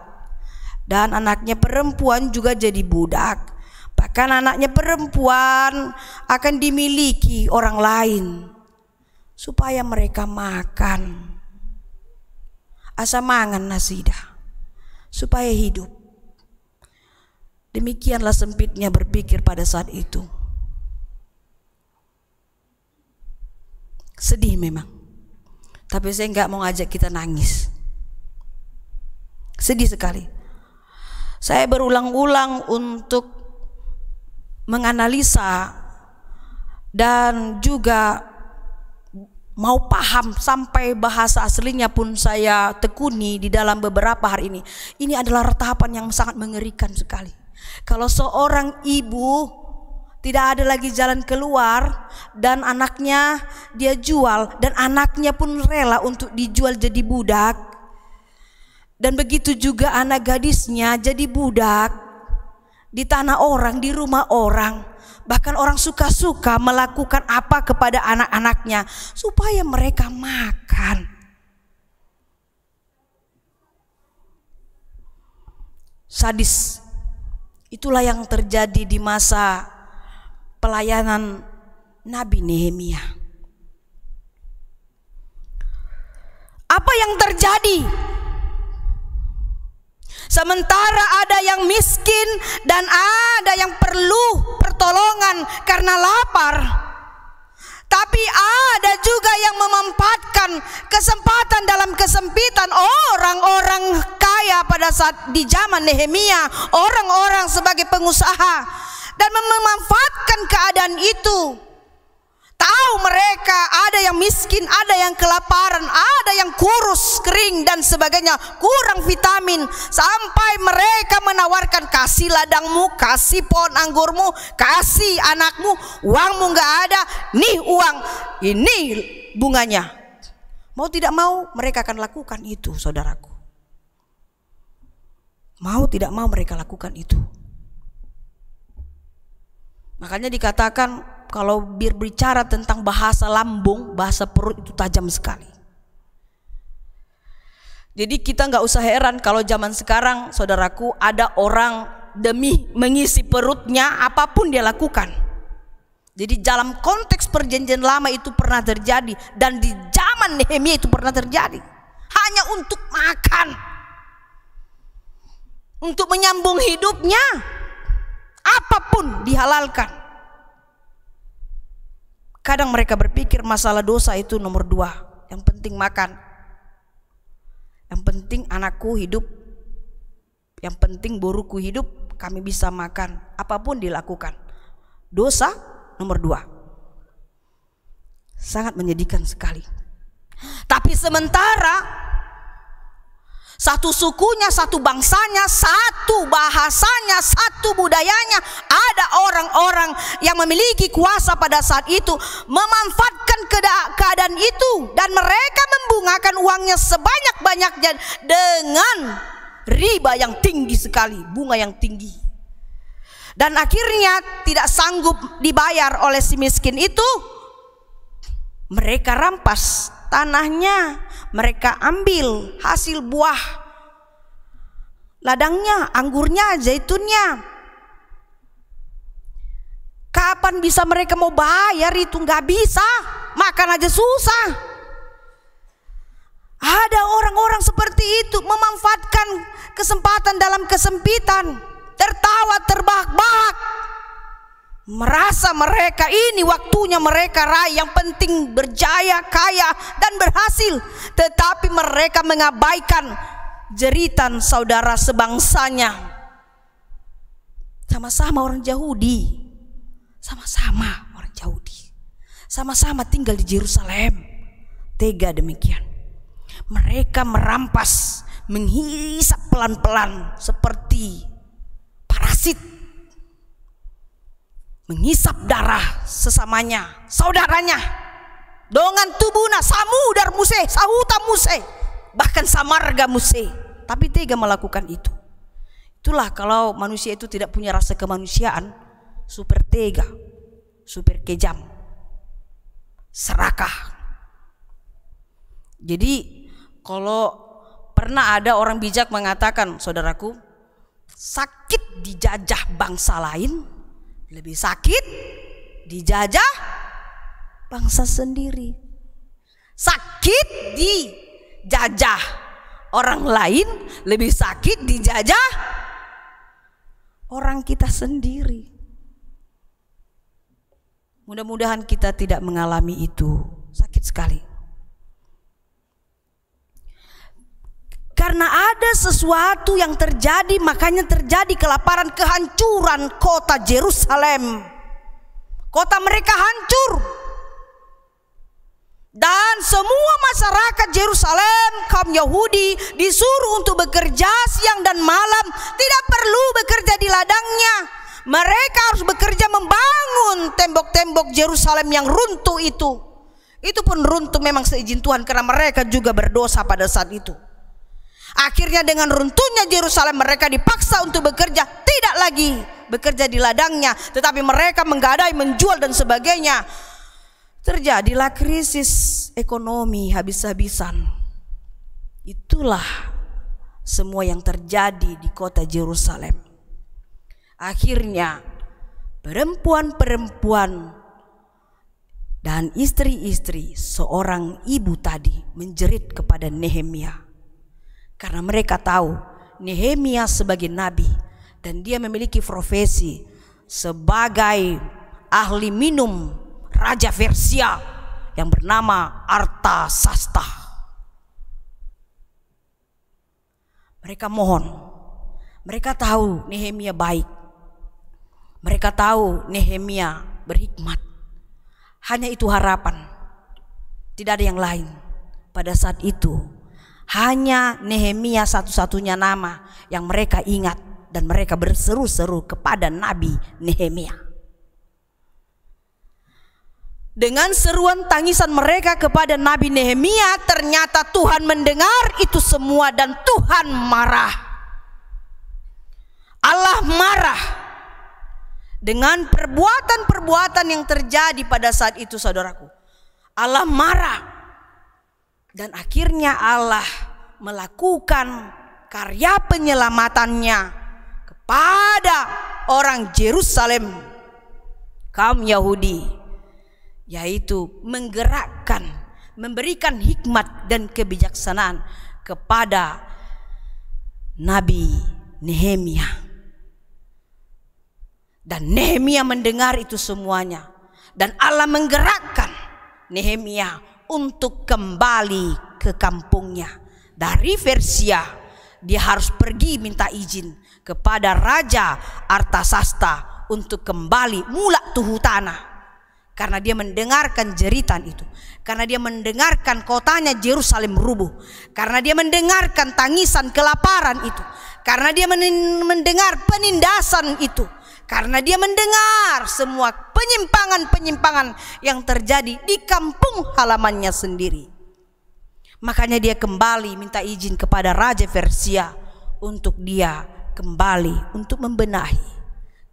dan anaknya perempuan juga jadi budak. Bahkan anaknya perempuan akan dimiliki orang lain supaya mereka makan, asa mangan nasida, supaya hidup. Demikianlah sempitnya berpikir pada saat itu. Sedih memang, tapi saya nggak mau ngajak kita nangis. Sedih sekali. Saya berulang-ulang untuk menganalisa dan juga mau paham sampai bahasa aslinya pun saya tekuni di dalam beberapa hari ini. Ini adalah tahapan yang sangat mengerikan sekali. Kalau seorang ibu tidak ada lagi jalan keluar dan anaknya dia jual, dan anaknya pun rela untuk dijual jadi budak, dan begitu juga anak gadisnya jadi budak di tanah orang, di rumah orang. Bahkan orang suka-suka melakukan apa kepada anak-anaknya supaya mereka makan. Sadis. Itulah yang terjadi di masa pelayanan Nabi Nehemia. Apa yang terjadi? Sementara ada yang miskin dan ada yang perlu pertolongan karena lapar, tapi ada juga yang memanfaatkan kesempatan dalam kesempitan. Orang-orang kaya pada saat di zaman Nehemia, orang-orang sebagai pengusaha, dan memanfaatkan keadaan itu. Tahu mereka ada yang miskin, ada yang kelaparan, ada yang kurus, kering dan sebagainya, kurang vitamin, sampai mereka menawarkan, kasih ladangmu, kasih pohon anggurmu, kasih anakmu, uangmu nggak ada, nih uang, ini bunganya. Mau tidak mau mereka akan lakukan itu, saudaraku. Mau tidak mau mereka lakukan itu. Makanya dikatakan kalau berbicara tentang bahasa lambung, bahasa perut itu tajam sekali. Jadi kita nggak usah heran kalau zaman sekarang, saudaraku, ada orang demi mengisi perutnya apapun dia lakukan. Jadi dalam konteks perjanjian lama itu pernah terjadi, dan di zaman Nehemia itu pernah terjadi. Hanya untuk makan, untuk menyambung hidupnya, apapun dihalalkan. Kadang mereka berpikir masalah dosa itu nomor 2. Yang penting makan, yang penting anakku hidup, yang penting buruku hidup, kami bisa makan. Apapun dilakukan. Dosa nomor 2. Sangat menyedihkan sekali. Tapi sementara satu sukunya, satu bangsanya, satu bahasanya, satu budayanya, ada orang-orang yang memiliki kuasa pada saat itu memanfaatkan keadaan itu, dan mereka membungakan uangnya sebanyak-banyaknya dengan riba yang tinggi sekali, bunga yang tinggi. Dan akhirnya tidak sanggup dibayar oleh si miskin itu, mereka rampas tanahnya, mereka ambil hasil buah ladangnya, anggurnya, zaitunnya. Kapan bisa mereka mau bayar itu? Nggak bisa, makan aja susah. Ada orang-orang seperti itu memanfaatkan kesempatan dalam kesempitan, tertawa terbahak-bahak, merasa mereka ini waktunya mereka raih, yang penting berjaya, kaya, dan berhasil. Tetapi mereka mengabaikan jeritan saudara sebangsanya. Sama-sama orang Yahudi, sama-sama orang Yahudi, sama-sama tinggal di Yerusalem. Tega demikian. Mereka merampas, menghisap pelan-pelan seperti parasit, menghisap darah sesamanya, saudaranya, dengan tubuna samudar muse, sahuta muse, bahkan samarga muse. Tapi tega melakukan itu. Itulah kalau manusia itu tidak punya rasa kemanusiaan, super tega, super kejam, serakah. Jadi kalau pernah ada orang bijak mengatakan, saudaraku, sakit dijajah bangsa lain lebih sakit dijajah bangsa sendiri. Sakit dijajah orang lain lebih sakit dijajah orang kita sendiri. Mudah-mudahan kita tidak mengalami itu. Sakit sekali. Karena ada sesuatu yang terjadi, makanya terjadi kelaparan, kehancuran kota Yerusalem. Kota mereka hancur. Dan semua masyarakat Yerusalem, kaum Yahudi, disuruh untuk bekerja siang dan malam. Tidak perlu bekerja di ladangnya. Mereka harus bekerja membangun tembok-tembok Yerusalem yang runtuh itu. Itu pun runtuh memang seizin Tuhan, karena mereka juga berdosa pada saat itu. Akhirnya dengan runtuhnya Yerusalem, mereka dipaksa untuk bekerja, tidak lagi bekerja di ladangnya, tetapi mereka menggadai, menjual dan sebagainya. Terjadilah krisis ekonomi habis-habisan. Itulah semua yang terjadi di kota Yerusalem. Akhirnya perempuan-perempuan dan istri-istri seorang ibu tadi menjerit kepada Nehemia. Karena mereka tahu Nehemia sebagai nabi dan dia memiliki profesi sebagai ahli minum Raja Persia yang bernama Artasasta. Mereka mohon, mereka tahu Nehemia baik, mereka tahu Nehemia berhikmat. Hanya itu harapan, tidak ada yang lain. Pada saat itu hanya Nehemia satu-satunya nama yang mereka ingat, dan mereka berseru-seru kepada Nabi Nehemia. Dengan seruan tangisan mereka kepada Nabi Nehemia, ternyata Tuhan mendengar itu semua dan Tuhan marah. Allah marah dengan perbuatan-perbuatan yang terjadi pada saat itu, saudaraku. Allah marah. Dan akhirnya Allah melakukan karya penyelamatannya kepada orang Yerusalem, kaum Yahudi, yaitu menggerakkan, memberikan hikmat dan kebijaksanaan kepada Nabi Nehemia. Dan Nehemia mendengar itu semuanya, dan Allah menggerakkan Nehemia untuk kembali ke kampungnya. Dari Persia dia harus pergi minta izin kepada Raja Artasasta untuk kembali mulak tuhu tanah. Karena dia mendengarkan jeritan itu, karena dia mendengarkan kotanya Yerusalem rubuh, karena dia mendengarkan tangisan kelaparan itu, karena dia mendengar penindasan itu, karena dia mendengar semua penyimpangan-penyimpangan yang terjadi di kampung halamannya sendiri. Makanya dia kembali minta izin kepada Raja Persia untuk dia kembali untuk membenahi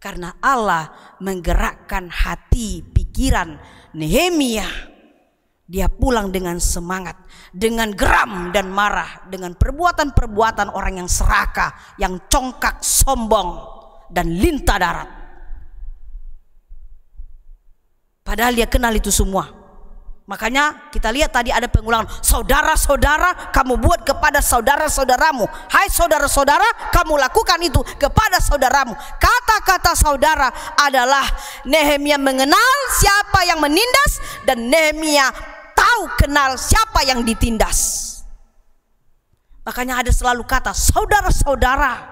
Karena Allah menggerakkan hati, pikiran Nehemia. Dia pulang dengan semangat, dengan geram dan marah, dengan perbuatan-perbuatan orang yang serakah, yang congkak, sombong, dan lintah darat. Padahal dia kenal itu semua. Makanya kita lihat tadi ada pengulangan, saudara-saudara kamu buat kepada saudara-saudaramu. Hai saudara-saudara, kamu lakukan itu kepada saudaramu. Kata-kata saudara adalah Nehemia mengenal siapa yang menindas, dan Nehemia tahu kenal siapa yang ditindas. Makanya ada selalu kata saudara-saudara.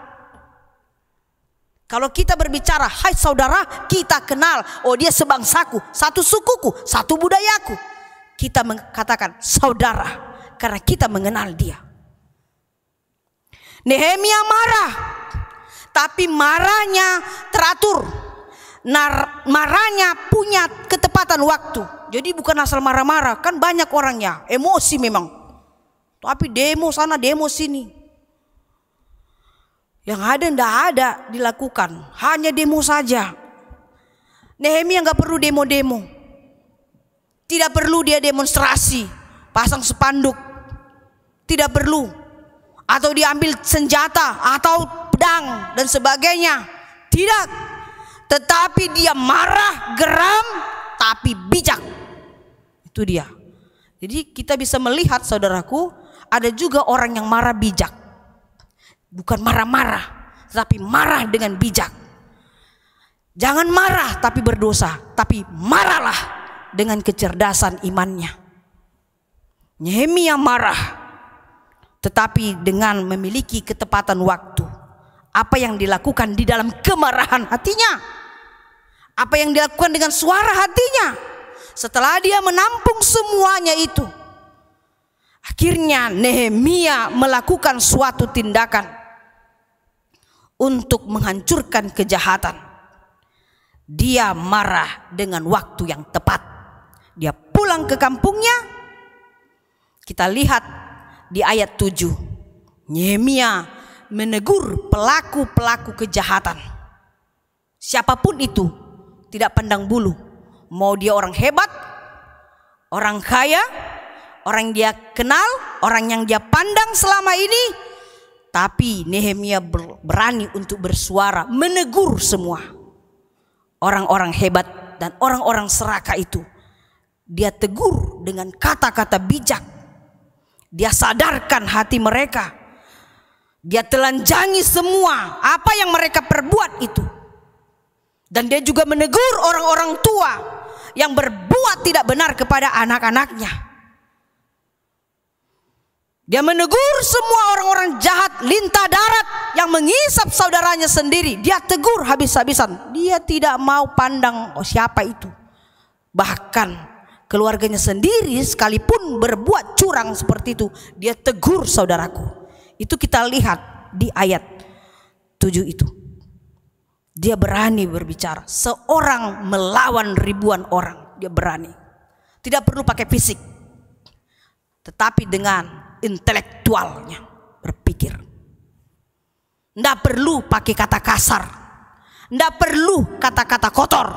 Kalau kita berbicara, hai saudara, kita kenal, oh dia sebangsaku, satu sukuku, satu budayaku. Kita mengatakan saudara karena kita mengenal dia. Nehemia marah, tapi marahnya teratur. Marahnya punya ketepatan waktu. Jadi bukan asal marah-marah, kan banyak orangnya, emosi memang. Tapi demo sana, demo sini. Yang ada ndak ada dilakukan, hanya demo saja. Nehemia nggak perlu demo-demo. Tidak perlu dia demonstrasi, pasang spanduk. Tidak perlu. Atau diambil senjata atau pedang dan sebagainya. Tidak. Tetapi dia marah, geram, tapi bijak. Itu dia. Jadi kita bisa melihat, saudaraku, ada juga orang yang marah bijak. Bukan marah-marah, tapi marah dengan bijak. Jangan marah tapi berdosa, tapi marahlah dengan kecerdasan imannya. Nehemia marah, tetapi dengan memiliki ketepatan waktu. Apa yang dilakukan di dalam kemarahan hatinya, apa yang dilakukan dengan suara hatinya, setelah dia menampung semuanya itu, akhirnya Nehemia melakukan suatu tindakan untuk menghancurkan kejahatan. Dia marah dengan waktu yang tepat. Dia pulang ke kampungnya. Kita lihat di ayat 7. Nehemia menegur pelaku-pelaku kejahatan. Siapapun itu, tidak pandang bulu. Mau dia orang hebat, orang kaya, orang yang dia kenal, orang yang dia pandang selama ini. Tapi Nehemia berani untuk bersuara, menegur semua. Orang-orang hebat dan orang-orang serakah itu. Dia tegur dengan kata-kata bijak. Dia sadarkan hati mereka. Dia telanjangi semua apa yang mereka perbuat itu. Dan dia juga menegur orang-orang tua yang berbuat tidak benar kepada anak-anaknya. Dia menegur semua orang-orang jahat lintah darat yang mengisap saudaranya sendiri. Dia tegur habis-habisan. Dia tidak mau pandang siapa itu. Bahkan keluarganya sendiri sekalipun berbuat curang seperti itu, dia tegur, saudaraku. Itu kita lihat di ayat 7 itu. Dia berani berbicara. Seorang melawan ribuan orang, dia berani. Tidak perlu pakai fisik, tetapi dengan intelektualnya berpikir. Tidak perlu pakai kata kasar, tidak perlu kata-kata kotor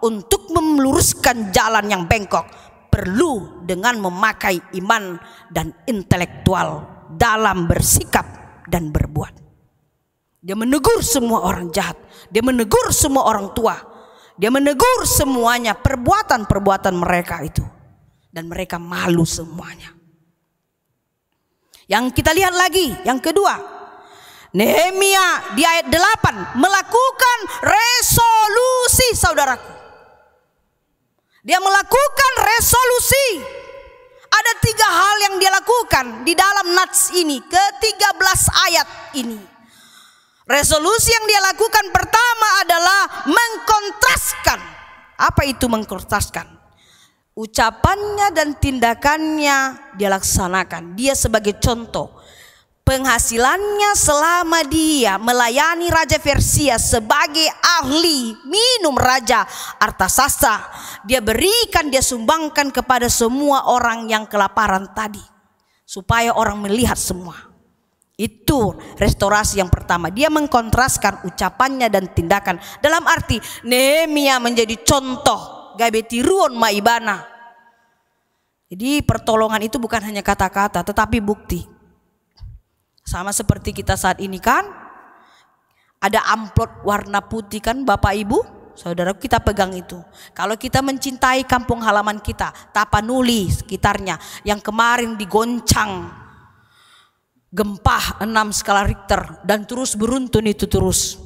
untuk meluruskan jalan yang bengkok. Perlu dengan memakai iman dan intelektual dalam bersikap dan berbuat. Dia menegur semua orang jahat, dia menegur semua orang tua, dia menegur semuanya perbuatan-perbuatan mereka itu, dan mereka malu semuanya. Yang kita lihat lagi, yang kedua, Nehemia di ayat 8 melakukan resolusi, saudaraku. Dia melakukan resolusi. Ada 3 hal yang dia lakukan di dalam nats ini, ke-13 ayat ini. Resolusi yang dia lakukan pertama adalah mengkontraskan. Apa itu mengkontraskan? Ucapannya dan tindakannya dia laksanakan. Dia sebagai contoh. Penghasilannya selama dia melayani Raja Persia sebagai ahli minum Raja Artasasta, dia berikan, dia sumbangkan kepada semua orang yang kelaparan tadi, supaya orang melihat semua. Itu restorasi yang pertama. Dia mengkontraskan ucapannya dan tindakan. Dalam arti Nehemia menjadi contoh gabe tiruon maibana. Jadi pertolongan itu bukan hanya kata-kata tetapi bukti. Sama seperti kita saat ini kan, ada amplop warna putih kan Bapak Ibu, saudara, kita pegang itu. Kalau kita mencintai kampung halaman kita, Tapanuli sekitarnya yang kemarin digoncang gempa 6 skala Richter dan terus beruntun itu terus.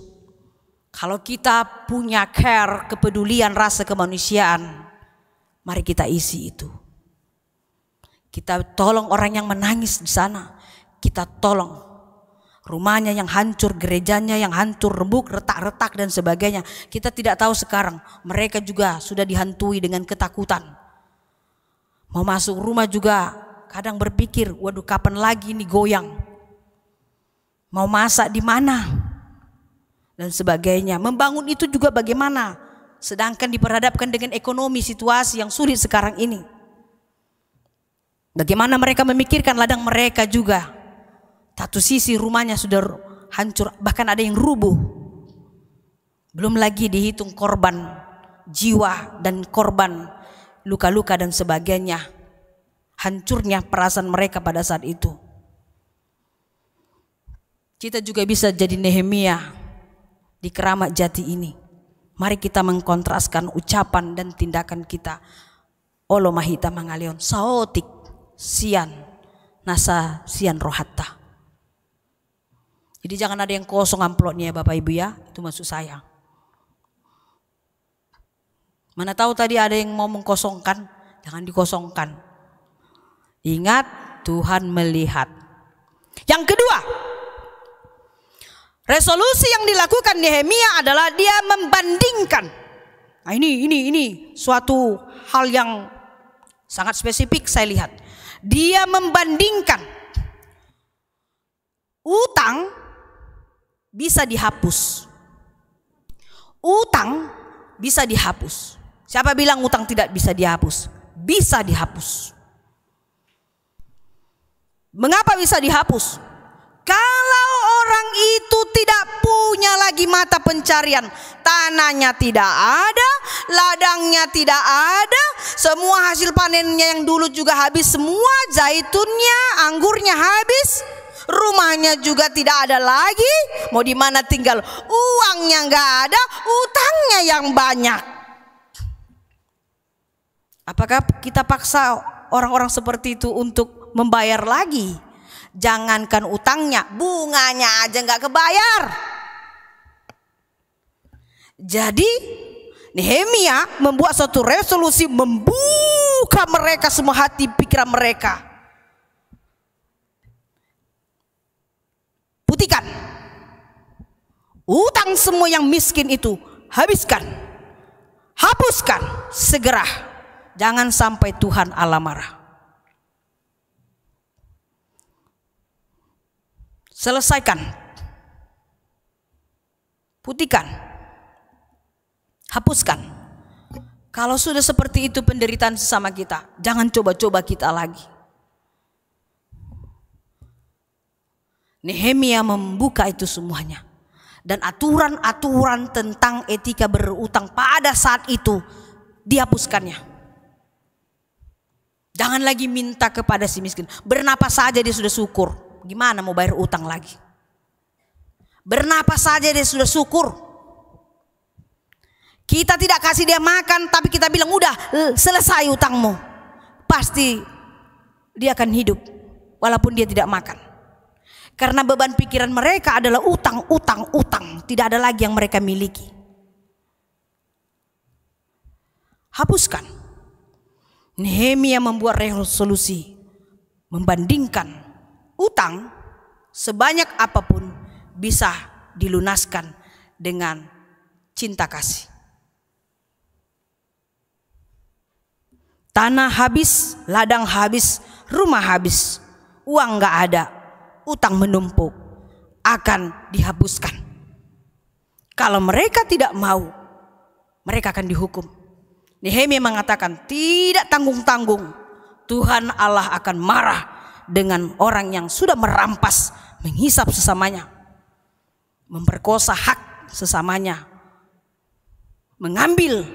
Kalau kita punya care, kepedulian, rasa kemanusiaan, mari kita isi itu. Kita tolong orang yang menangis di sana. Kita tolong rumahnya yang hancur, gerejanya yang hancur, remuk, retak-retak dan sebagainya. Kita tidak tahu sekarang mereka juga sudah dihantui dengan ketakutan. Mau masuk rumah juga kadang berpikir, waduh kapan lagi ini goyang? Mau masak di mana? Dan sebagainya. Membangun itu juga bagaimana? Sedangkan diperhadapkan dengan ekonomi situasi yang sulit sekarang ini. Bagaimana mereka memikirkan ladang mereka juga. Satu sisi rumahnya sudah hancur, bahkan ada yang rubuh. Belum lagi dihitung korban jiwa dan korban luka-luka dan sebagainya. Hancurnya perasaan mereka pada saat itu. Kita juga bisa jadi Nehemia di Keramat Jati ini. Mari kita mengkontraskan ucapan dan tindakan kita. Olo mahita mangalion saotik sian nasa sian rohatta. Jadi jangan ada yang kosong amplopnya ya Bapak Ibu ya. Itu maksud saya. Mana tahu tadi ada yang mau mengkosongkan, jangan dikosongkan. Ingat, Tuhan melihat. Yang kedua, resolusi yang dilakukan Nehemia adalah dia membandingkan. Nah ini suatu hal yang sangat spesifik saya lihat. Dia membandingkan utang bisa dihapus. Utang bisa dihapus. Siapa bilang utang tidak bisa dihapus? Bisa dihapus. Mengapa bisa dihapus? Kalau orang itu tidak punya lagi mata pencarian, tanahnya tidak ada, ladangnya tidak ada, semua hasil panennya yang dulu juga habis semua, zaitunnya, anggurnya habis, rumahnya juga tidak ada lagi, mau di mana tinggal, uangnya nggak ada, utangnya yang banyak. Apakah kita paksa orang-orang seperti itu untuk membayar lagi? Jangankan utangnya, bunganya aja nggak kebayar. Jadi Nehemia membuat suatu resolusi, membuka mereka semua hati pikiran mereka. Putihkan utang semua yang miskin itu, habiskan, hapuskan segera. Jangan sampai Tuhan Allah marah. Selesaikan, putihkan, hapuskan. Kalau sudah seperti itu penderitaan sesama kita, jangan coba-coba kita lagi. Nehemia membuka itu semuanya. Dan aturan-aturan tentang etika berutang pada saat itu dihapuskannya. Jangan lagi minta kepada si miskin. Bernapas saja dia sudah syukur. Gimana mau bayar utang lagi? Bernapas saja dia sudah syukur. Kita tidak kasih dia makan, tapi kita bilang udah selesai utangmu. Pasti dia akan hidup walaupun dia tidak makan. Karena beban pikiran mereka adalah utang, utang, utang. Tidak ada lagi yang mereka miliki. Hapuskan. Nehemia membuat resolusi, membandingkan utang sebanyak apapun bisa dilunaskan dengan cinta kasih. Tanah habis, ladang habis, rumah habis, uang nggak ada, utang menumpuk, akan dihapuskan. Kalau mereka tidak mau, mereka akan dihukum. Nehemia mengatakan tidak tanggung-tanggung, Tuhan Allah akan marah dengan orang yang sudah merampas, menghisap sesamanya, memperkosa hak sesamanya, mengambil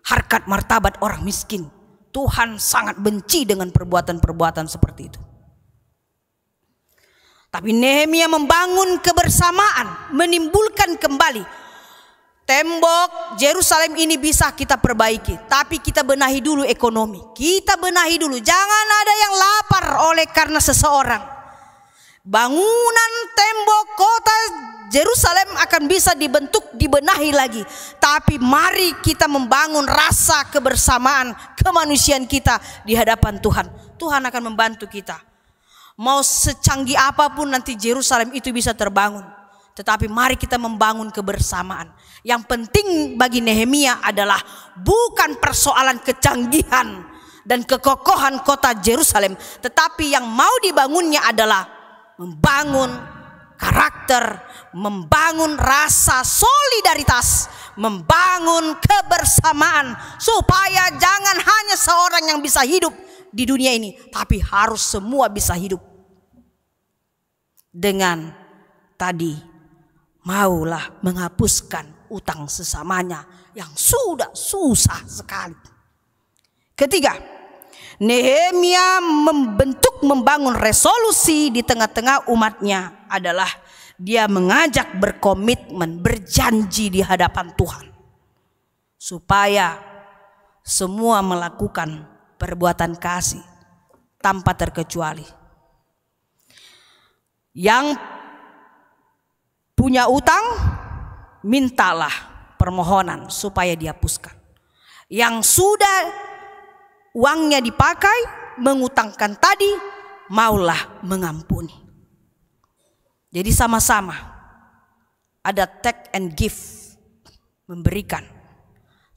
harkat martabat orang miskin. Tuhan sangat benci dengan perbuatan-perbuatan seperti itu. Tapi Nehemia membangun kebersamaan, menimbulkan kembali. Tembok Yerusalem ini bisa kita perbaiki, tapi kita benahi dulu ekonomi. Kita benahi dulu, jangan ada yang lapar oleh karena seseorang. Bangunan tembok kota Yerusalem akan bisa dibentuk, dibenahi lagi. Tapi mari kita membangun rasa kebersamaan, kemanusiaan kita di hadapan Tuhan. Tuhan akan membantu kita. Mau secanggih apapun nanti Yerusalem itu bisa terbangun. Tetapi mari kita membangun kebersamaan. Yang penting bagi Nehemia adalah bukan persoalan kecanggihan dan kekokohan kota Yerusalem, tetapi yang mau dibangunnya adalah membangun karakter, membangun rasa solidaritas, membangun kebersamaan, supaya jangan hanya seorang yang bisa hidup di dunia ini, tapi harus semua bisa hidup. Dengan tadi, maulah menghapuskan utang sesamanya yang sudah susah sekali. Ketiga, Nehemia membangun resolusi di tengah-tengah umatnya adalah dia mengajak berkomitmen, berjanji di hadapan Tuhan, supaya semua melakukan perbuatan kasih tanpa terkecuali. Yang punya utang, mintalah permohonan supaya dihapuskan. Yang sudah uangnya dipakai, mengutangkan tadi, maulah mengampuni. Jadi sama-sama ada take and give, memberikan,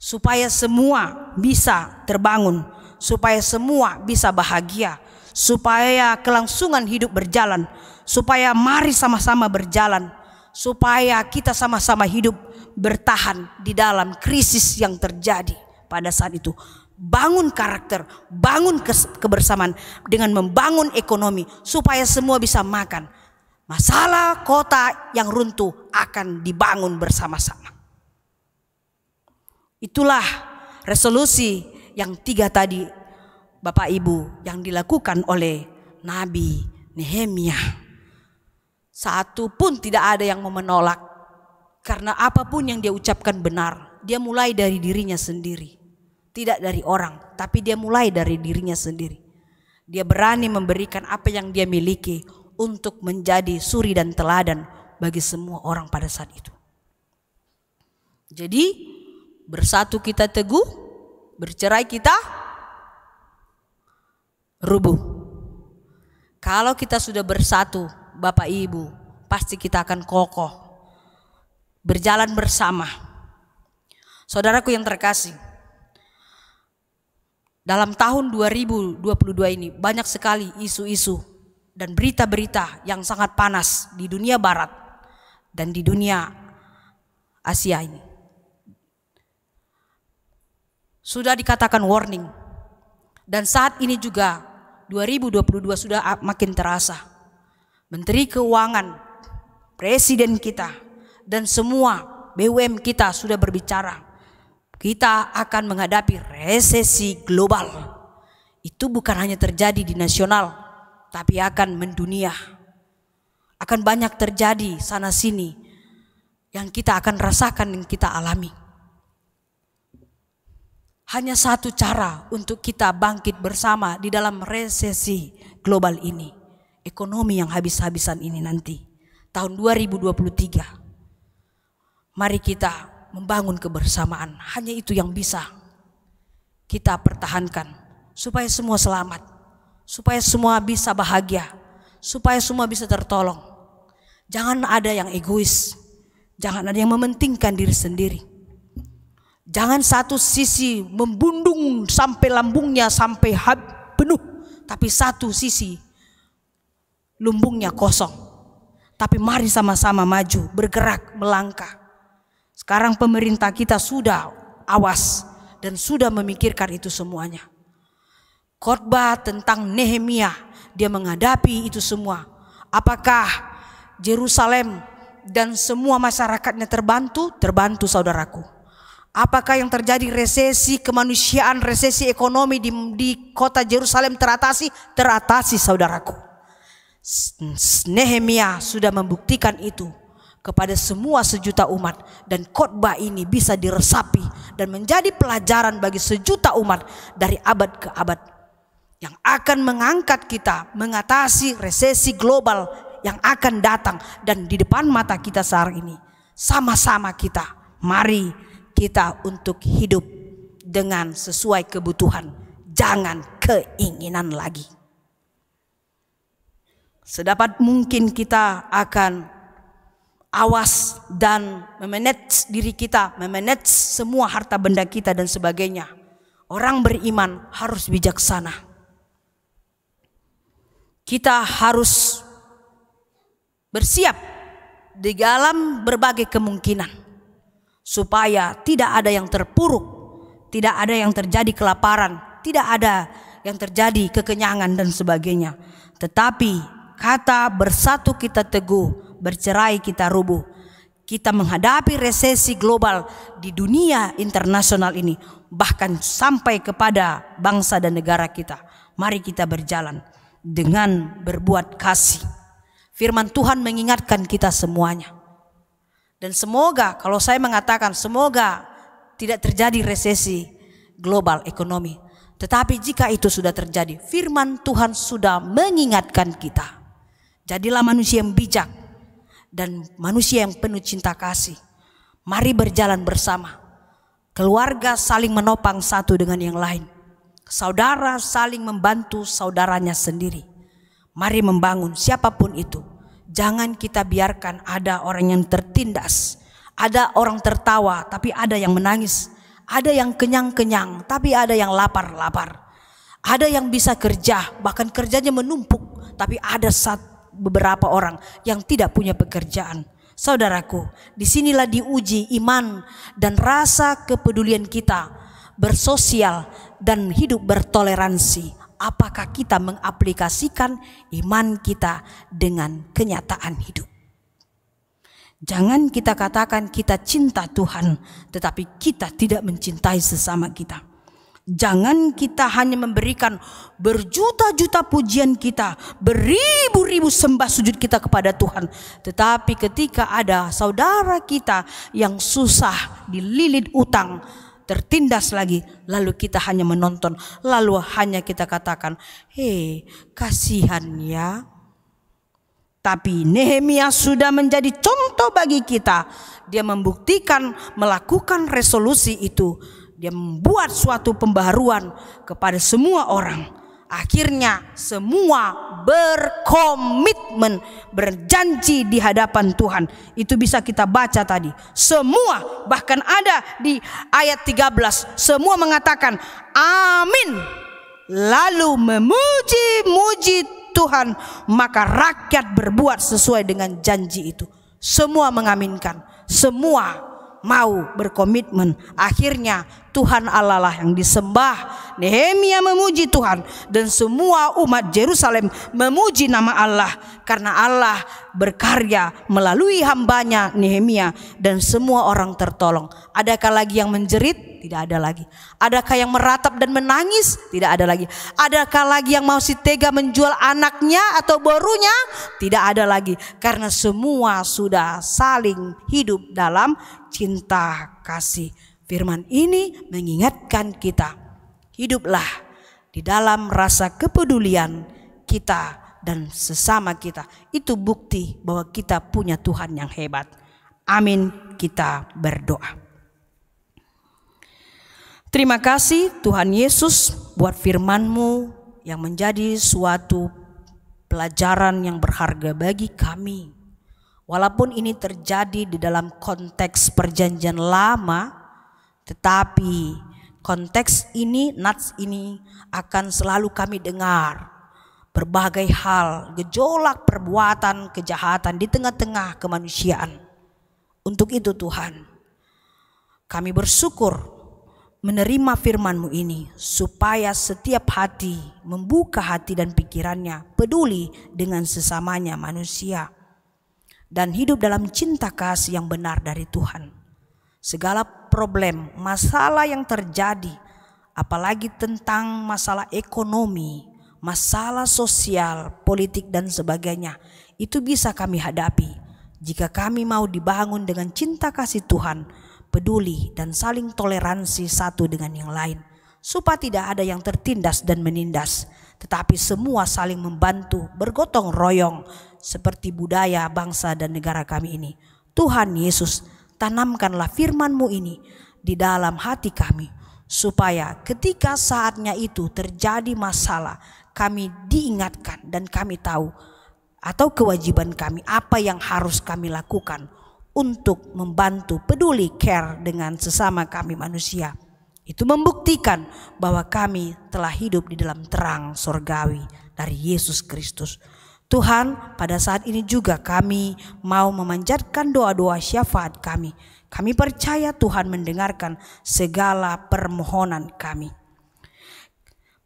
supaya semua bisa terbangun, supaya semua bisa bahagia, supaya kelangsungan hidup berjalan, supaya mari sama-sama berjalan, supaya kita sama-sama hidup bertahan di dalam krisis yang terjadi pada saat itu. Bangun karakter, bangun kebersamaan dengan membangun ekonomi supaya semua bisa makan. Masalah kota yang runtuh akan dibangun bersama-sama. Itulah resolusi yang 3 tadi Bapak Ibu yang dilakukan oleh Nabi Nehemia. Satu pun tidak ada yang mau menolak, karena apapun yang dia ucapkan benar. Dia mulai dari dirinya sendiri, tidak dari orang, tapi dia mulai dari dirinya sendiri. Dia berani memberikan apa yang dia miliki untuk menjadi suri dan teladan bagi semua orang pada saat itu. Jadi bersatu kita teguh, bercerai kita rubuh. Kalau kita sudah bersatu, Bapak Ibu, pasti kita akan kokoh, berjalan bersama. Saudaraku yang terkasih, dalam tahun 2022 ini banyak sekali isu-isu dan berita-berita yang sangat panas di dunia barat dan di dunia Asia ini. Sudah dikatakan warning, dan saat ini juga 2022 sudah makin terasa. Menteri Keuangan, Presiden kita, dan semua BUMN kita sudah berbicara. Kita akan menghadapi resesi global. Itu bukan hanya terjadi di nasional, tapi akan mendunia. Akan banyak terjadi sana sini yang kita akan rasakan, yang kita alami. Hanya satu cara untuk kita bangkit bersama di dalam resesi global ini. Ekonomi yang habis-habisan ini nanti. Tahun 2023. Mari kita membangun kebersamaan. Hanya itu yang bisa kita pertahankan. Supaya semua selamat. Supaya semua bisa bahagia. Supaya semua bisa tertolong. Jangan ada yang egois. Jangan ada yang mementingkan diri sendiri. Jangan satu sisi membundung sampai lambungnya sampai penuh, tapi satu sisi lumbungnya kosong. Tapi mari sama-sama maju, bergerak, melangkah. Sekarang pemerintah kita sudah awas dan sudah memikirkan itu semuanya. Khotbah tentang Nehemia, dia menghadapi itu semua. Apakah Yerusalem dan semua masyarakatnya terbantu? Terbantu, saudaraku. Apakah yang terjadi resesi kemanusiaan, resesi ekonomi di kota Yerusalem teratasi? Teratasi, saudaraku. Nehemia sudah membuktikan itu kepada semua sejuta umat, dan khotbah ini bisa diresapi dan menjadi pelajaran bagi sejuta umat dari abad ke abad, yang akan mengangkat kita mengatasi resesi global yang akan datang dan di depan mata kita saat ini. Sama-sama kita, mari kita untuk hidup dengan sesuai kebutuhan, jangan keinginan lagi. Sedapat mungkin kita akan awas dan memanage diri kita, memanage semua harta benda kita dan sebagainya. Orang beriman harus bijaksana. Kita harus bersiap di dalam berbagai kemungkinan, supaya tidak ada yang terpuruk, tidak ada yang terjadi kelaparan, tidak ada yang terjadi kekenyangan dan sebagainya. Tetapi kata bersatu kita teguh, bercerai kita rubuh. Kita menghadapi resesi global di dunia internasional ini, bahkan sampai kepada bangsa dan negara kita. Mari kita berjalan dengan berbuat kasih. Firman Tuhan mengingatkan kita semuanya. Dan semoga, kalau saya mengatakan semoga tidak terjadi resesi global ekonomi. Tetapi jika itu sudah terjadi, firman Tuhan sudah mengingatkan kita. Jadilah manusia yang bijak dan manusia yang penuh cinta kasih. Mari berjalan bersama. Keluarga saling menopang satu dengan yang lain. Saudara saling membantu saudaranya sendiri. Mari membangun siapapun itu. Jangan kita biarkan ada orang yang tertindas. Ada orang tertawa tapi ada yang menangis. Ada yang kenyang-kenyang tapi ada yang lapar-lapar. Ada yang bisa kerja bahkan kerjanya menumpuk, tapi ada beberapa orang yang tidak punya pekerjaan. Saudaraku, disinilah diuji iman dan rasa kepedulian kita bersosial dan hidup bertoleransi. Apakah kita mengaplikasikan iman kita dengan kenyataan hidup? Jangan kita katakan kita cinta Tuhan, tetapi kita tidak mencintai sesama kita. Jangan kita hanya memberikan berjuta-juta pujian kita, beribu-ribu sembah sujud kita kepada Tuhan, tetapi ketika ada saudara kita yang susah, dililit utang, tertindas lagi, lalu kita hanya menonton, lalu hanya kita katakan, hei, kasihan ya. Tapi Nehemia sudah menjadi contoh bagi kita. Dia membuktikan melakukan resolusi itu. Dia membuat suatu pembaharuan kepada semua orang. Akhirnya semua berkomitmen, berjanji di hadapan Tuhan. Itu bisa kita baca tadi. Semua, bahkan ada di ayat 13. Semua mengatakan amin. Lalu memuji-muji Tuhan. Maka rakyat berbuat sesuai dengan janji itu. Semua mengaminkan. Semua mau berkomitmen. Akhirnya Tuhan Allah lah yang disembah. Nehemia memuji Tuhan dan semua umat Yerusalem memuji nama Allah, karena Allah berkarya melalui hambanya Nehemia dan semua orang tertolong. Adakah lagi yang menjerit? Tidak ada lagi. Adakah yang meratap dan menangis? Tidak ada lagi. Adakah lagi yang masih tega menjual anaknya atau borunya? Tidak ada lagi, karena semua sudah saling hidup dalam cinta kasih. Firman ini mengingatkan kita, hiduplah di dalam rasa kepedulian kita dan sesama kita. Itu bukti bahwa kita punya Tuhan yang hebat. Amin. Kita berdoa. Terima kasih Tuhan Yesus buat firman-Mu yang menjadi suatu pelajaran yang berharga bagi kami. Walaupun ini terjadi di dalam konteks perjanjian lama, tetapi konteks ini, nats ini akan selalu kami dengar. Berbagai hal, gejolak perbuatan kejahatan di tengah-tengah kemanusiaan. Untuk itu Tuhan, kami bersyukur menerima firman-Mu ini, supaya setiap hati membuka hati dan pikirannya, peduli dengan sesamanya manusia, dan hidup dalam cinta kasih yang benar dari Tuhan. Segala problem, masalah yang terjadi, apalagi tentang masalah ekonomi, masalah sosial, politik dan sebagainya, itu bisa kami hadapi jika kami mau dibangun dengan cinta kasih Tuhan, peduli dan saling toleransi satu dengan yang lain, supaya tidak ada yang tertindas dan menindas, tetapi semua saling membantu, bergotong royong seperti budaya bangsa dan negara kami ini. Tuhan Yesus, tanamkanlah firman-Mu ini di dalam hati kami, supaya ketika saatnya itu terjadi masalah, kami diingatkan dan kami tahu atau kewajiban kami apa yang harus kami lakukan untuk membantu, peduli, care dengan sesama kami manusia. Itu membuktikan bahwa kami telah hidup di dalam terang sorgawi dari Yesus Kristus. Tuhan, pada saat ini juga kami mau memanjatkan doa-doa syafaat kami. Kami percaya Tuhan mendengarkan segala permohonan kami.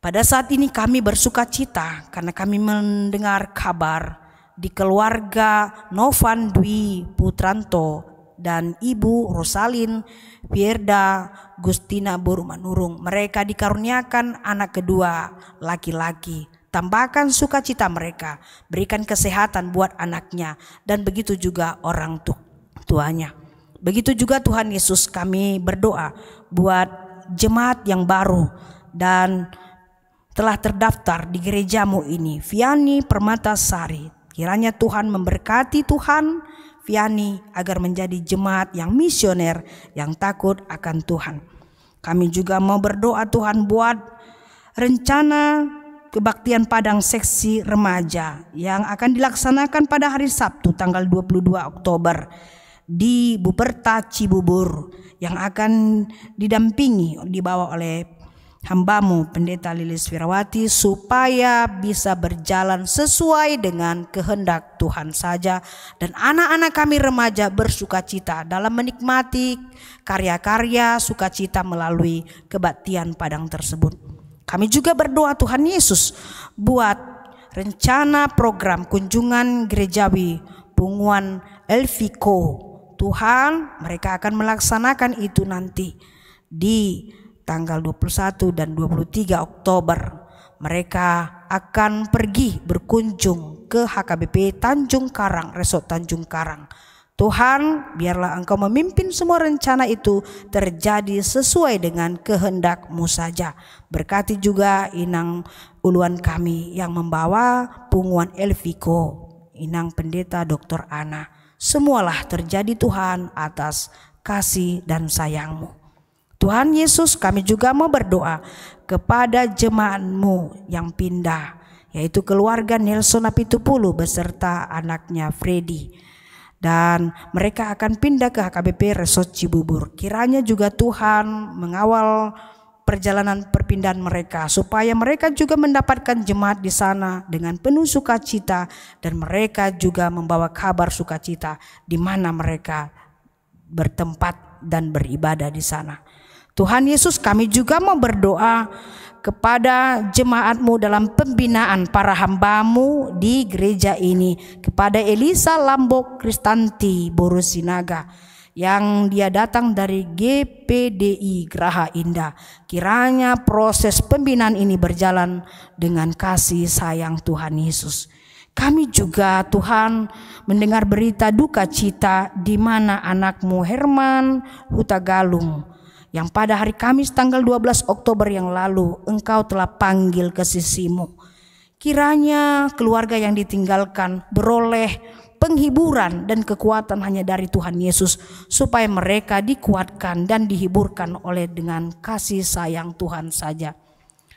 Pada saat ini kami bersuka cita karena kami mendengar kabar di keluarga Novan Dwi Putranto dan Ibu Rosalin Pierda Gustina Borumanurung. Mereka dikaruniakan anak kedua laki-laki. Tambahkan sukacita mereka, berikan kesehatan buat anaknya, dan begitu juga orang tuanya. Begitu juga Tuhan Yesus, kami berdoa buat jemaat yang baru dan telah terdaftar di gereja-Mu ini, Viani Permatasari. Kiranya Tuhan memberkati Tuhan Viani agar menjadi jemaat yang misioner, yang takut akan Tuhan. Kami juga mau berdoa Tuhan buat rencana kebaktian Padang Seksi Remaja yang akan dilaksanakan pada hari Sabtu tanggal 22 Oktober di Buperta Cibubur, yang akan dibawa oleh hamba-Mu Pendeta Lilis Wirawati, supaya bisa berjalan sesuai dengan kehendak Tuhan saja, dan anak-anak kami remaja bersukacita dalam menikmati karya-karya sukacita melalui kebaktian Padang tersebut. Kami juga berdoa Tuhan Yesus buat rencana program kunjungan gerejawi Punguan Elviko. Tuhan, mereka akan melaksanakan itu nanti di tanggal 21 dan 23 Oktober. Mereka akan pergi berkunjung ke HKBP Tanjung Karang, Resort Tanjung Karang. Tuhan, biarlah Engkau memimpin semua rencana itu terjadi sesuai dengan kehendak-Mu saja. Berkati juga Inang Uluan kami yang membawa Punguan Elviko, Inang Pendeta Dr. Ana. Semualah terjadi Tuhan atas kasih dan sayang-Mu. Tuhan Yesus, kami juga mau berdoa kepada jemaat-Mu yang pindah, yaitu keluarga Nelson Apitupulu beserta anaknya Freddy. Dan mereka akan pindah ke HKBP Resort Cibubur. Kiranya juga Tuhan mengawal perjalanan perpindahan mereka, supaya mereka juga mendapatkan jemaat di sana dengan penuh sukacita, dan mereka juga membawa kabar sukacita di mana mereka bertempat dan beribadah di sana. Tuhan Yesus, kami juga mau berdoa kepada jemaat-Mu dalam pembinaan para hamba-Mu di gereja ini, kepada Elisa Lambok Kristanti Borosinaga yang dia datang dari GPDI Geraha Indah. Kiranya proses pembinaan ini berjalan dengan kasih sayang Tuhan Yesus. Kami juga Tuhan mendengar berita duka cita di mana anak-Mu Herman Hutagalung, yang pada hari Kamis tanggal 12 Oktober yang lalu Engkau telah panggil ke sisi-Mu. Kiranya keluarga yang ditinggalkan beroleh penghiburan dan kekuatan hanya dari Tuhan Yesus, supaya mereka dikuatkan dan dihiburkan oleh dengan kasih sayang Tuhan saja.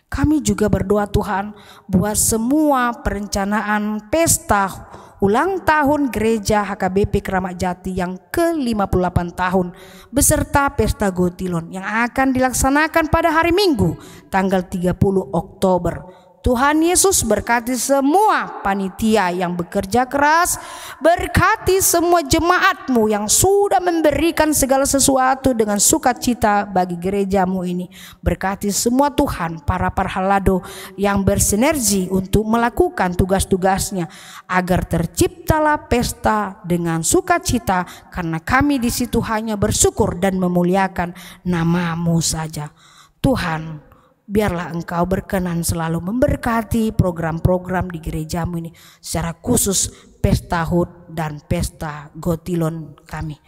Kami juga berdoa Tuhan buat semua perencanaan pesta ulang tahun gereja HKBP Keramat Jati yang ke-58 tahun beserta pesta Gotilon yang akan dilaksanakan pada hari Minggu tanggal 30 Oktober. Tuhan Yesus berkati semua panitia yang bekerja keras, berkati semua jemaat-Mu yang sudah memberikan segala sesuatu dengan sukacita bagi gereja-Mu ini. Berkati semua Tuhan, para parhalado yang bersinergi untuk melakukan tugas-tugasnya, agar terciptalah pesta dengan sukacita, karena kami di situ hanya bersyukur dan memuliakan nama-Mu saja. Tuhan, biarlah Engkau berkenan selalu memberkati program-program di gereja-Mu ini, secara khusus pesta HUT dan pesta Gotilon kami.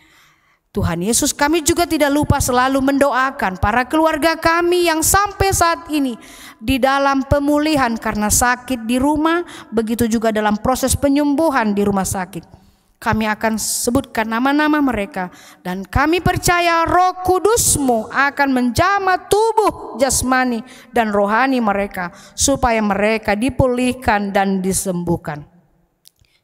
Tuhan Yesus, kami juga tidak lupa selalu mendoakan para keluarga kami yang sampai saat ini di dalam pemulihan karena sakit di rumah, begitu juga dalam proses penyembuhan di rumah sakit. Kami akan sebutkan nama-nama mereka, dan kami percaya Roh Kudus-Mu akan menjamah tubuh jasmani dan rohani mereka supaya mereka dipulihkan dan disembuhkan.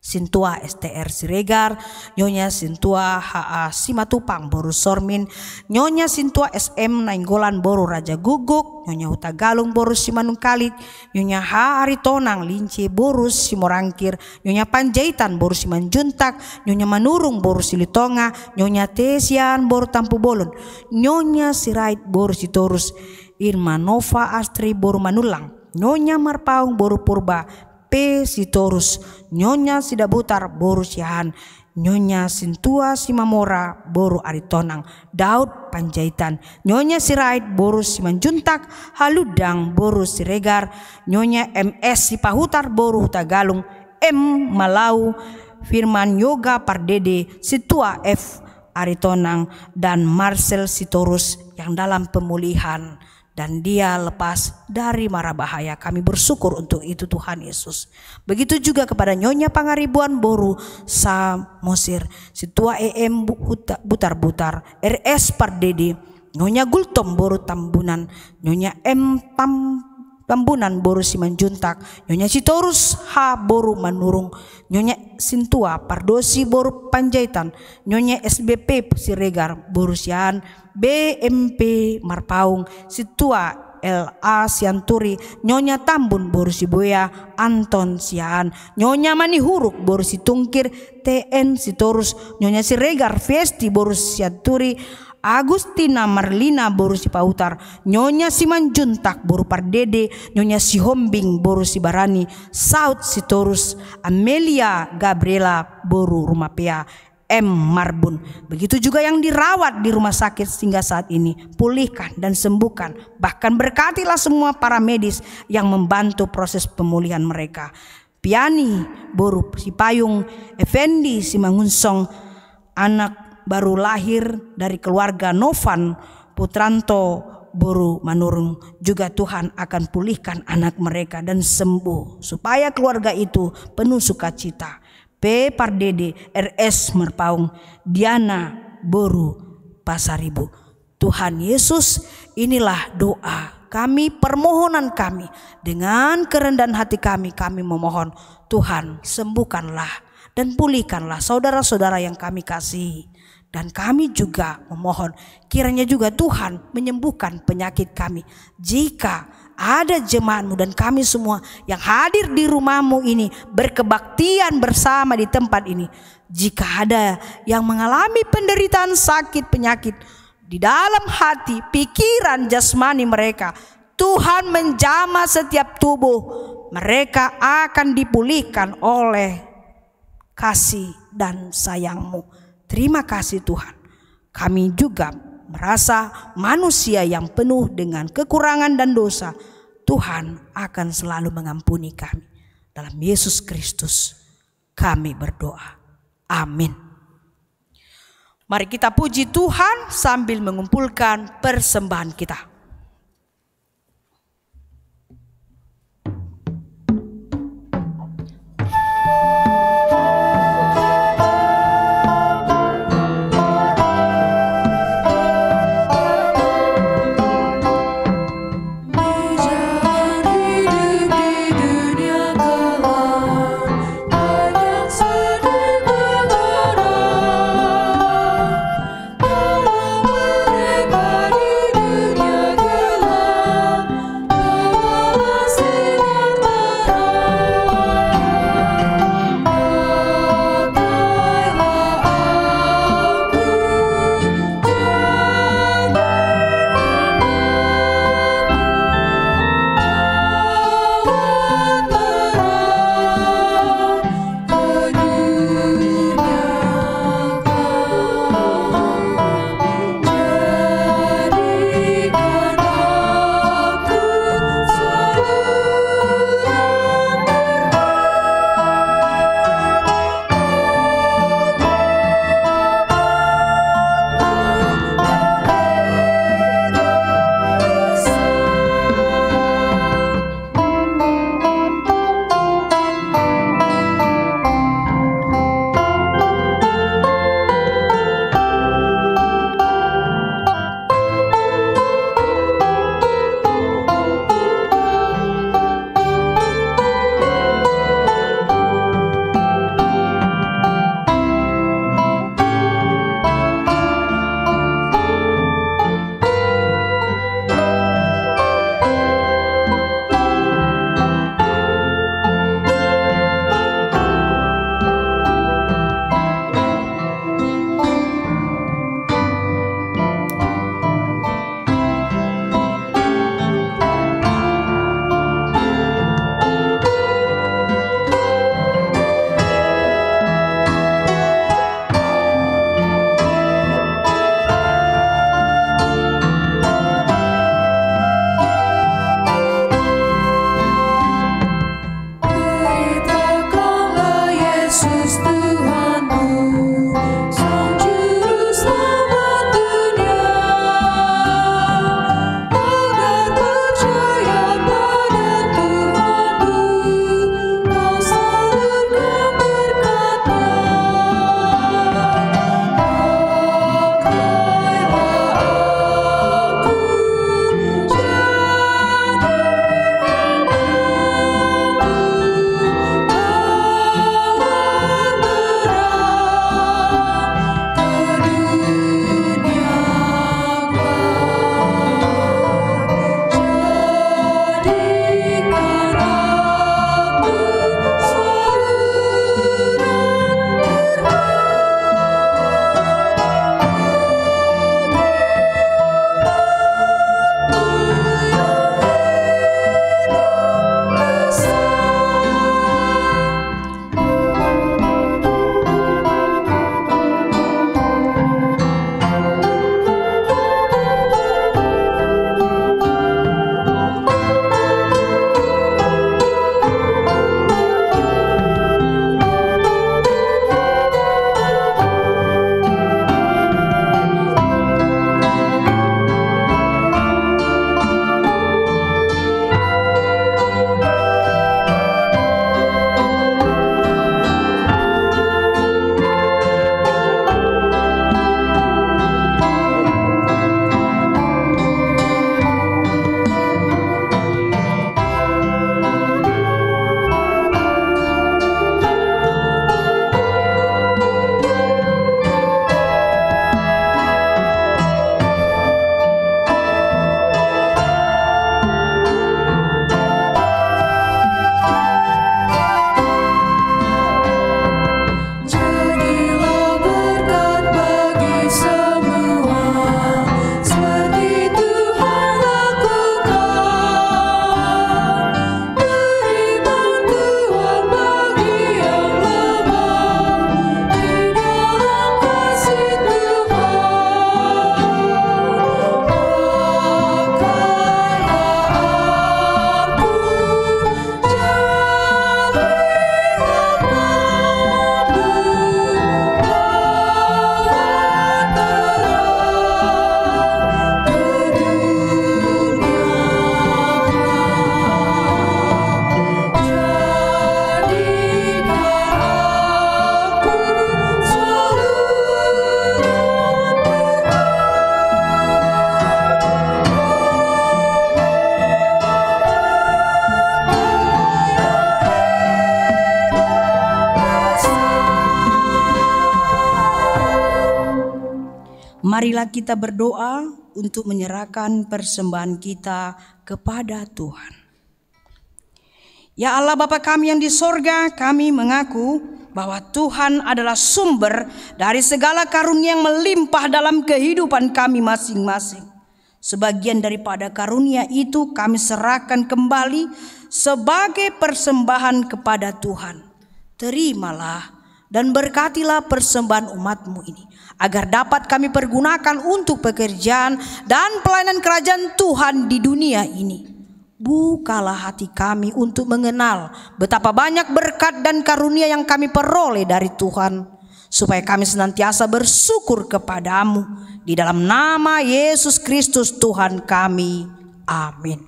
Sintua STR Siregar, Nyonya Sintua HA Simatupang Boru Sormin, Nyonya Sintua SM Nainggolan Boru Raja Guguk, Nyonya Huta Galung Boru Simanung Kalit, Nyonya H Aritonang Linci Boru Simorangkir, Nyonya Panjaitan Boru Simanjuntak, Nyonya Manurung Boru Silitonga, Nyonya Tesian Boru Tampu Bolon, Nyonya Sirait Boru Sitorus, Irma Nova Astri Boru Manulang, Nyonya Marpaung Boru Purba P. Sitorus, Nyonya Sidabutar Boru Siahan, Nyonya Sintua Simamora Boru Aritonang, Daud Panjaitan, Nyonya Sirait Boru Simanjuntak, Haludang Boru Siregar, Nyonya MS Sipahutar Boru Hutagalung, M. Malau, Firman Yoga Pardede, Situa F. Aritonang, dan Marcel Sitorus yang dalam pemulihan dan dia lepas dari mara bahaya. Kami bersyukur untuk itu Tuhan Yesus. Begitu juga kepada Nyonya Pangaribuan Boru Samosir, Situa EM Butar-Butar, RS Pardede, Nyonya Gultom Boru Tambunan, Nyonya M Tambunan Boru Simanjuntak, Nyonya Sitorus H Boru Manurung, Nyonya Sintua Pardosi Boru Panjaitan, Nyonya SBP Siregar Boru Sian, BMP Marpaung, Situa LA Sianturi, Nyonya Tambun Boru Siboya, Anton Sian, Nyonya Manihuruk Boru Situngkir, TN Sitorus, Nyonya Siregar Fiesti Boru Sianturi, Agustina Marlina Boru Sipautar, Nyonya Simanjuntak Boru Pardede, Nyonya Sihombing Boru Sibarani, Saud Sitorus, Amelia Gabriela Boru Rumapea, M. Marbun. Begitu juga yang dirawat di rumah sakit hingga saat ini, pulihkan dan sembuhkan. Bahkan berkatilah semua para medis yang membantu proses pemulihan mereka. Piani Boru Sipayung, Effendi Simangunsong, anak baru lahir dari keluarga Novan Putranto Boru Manurung, juga Tuhan akan pulihkan anak mereka dan sembuh supaya keluarga itu penuh sukacita. P. Pardede, RS Merpaung, Diana Boru Pasaribu. Tuhan Yesus, inilah doa kami, permohonan kami. Dengan kerendahan hati kami memohon, Tuhan sembuhkanlah dan pulihkanlah saudara-saudara yang kami kasihi. Dan kami juga memohon kiranya juga Tuhan menyembuhkan penyakit kami. Jika ada jemaat-Mu dan kami semua yang hadir di rumah-Mu ini berkebaktian bersama di tempat ini, jika ada yang mengalami penderitaan sakit penyakit di dalam hati, pikiran, jasmani mereka, Tuhan menjamah setiap tubuh mereka akan dipulihkan oleh kasih dan sayang-Mu. Terima kasih Tuhan. Kami juga merasa manusia yang penuh dengan kekurangan dan dosa. Tuhan akan selalu mengampuni kami. Dalam Yesus Kristus kami berdoa. Amin. Mari kita puji Tuhan sambil mengumpulkan persembahan kita. Dunia marilah kita berdoa untuk menyerahkan persembahan kita kepada Tuhan. Ya Allah Bapa kami yang di sorga, kami mengaku bahwa Tuhan adalah sumber dari segala karunia yang melimpah dalam kehidupan kami masing-masing. Sebagian daripada karunia itu kami serahkan kembali sebagai persembahan kepada Tuhan. Terimalah dan berkatilah persembahan umat-Mu ini, agar dapat kami pergunakan untuk pekerjaan dan pelayanan kerajaan Tuhan di dunia ini. Bukalah hati kami untuk mengenal betapa banyak berkat dan karunia yang kami peroleh dari Tuhan, supaya kami senantiasa bersyukur kepadamu. Di dalam nama Yesus Kristus Tuhan kami. Amin.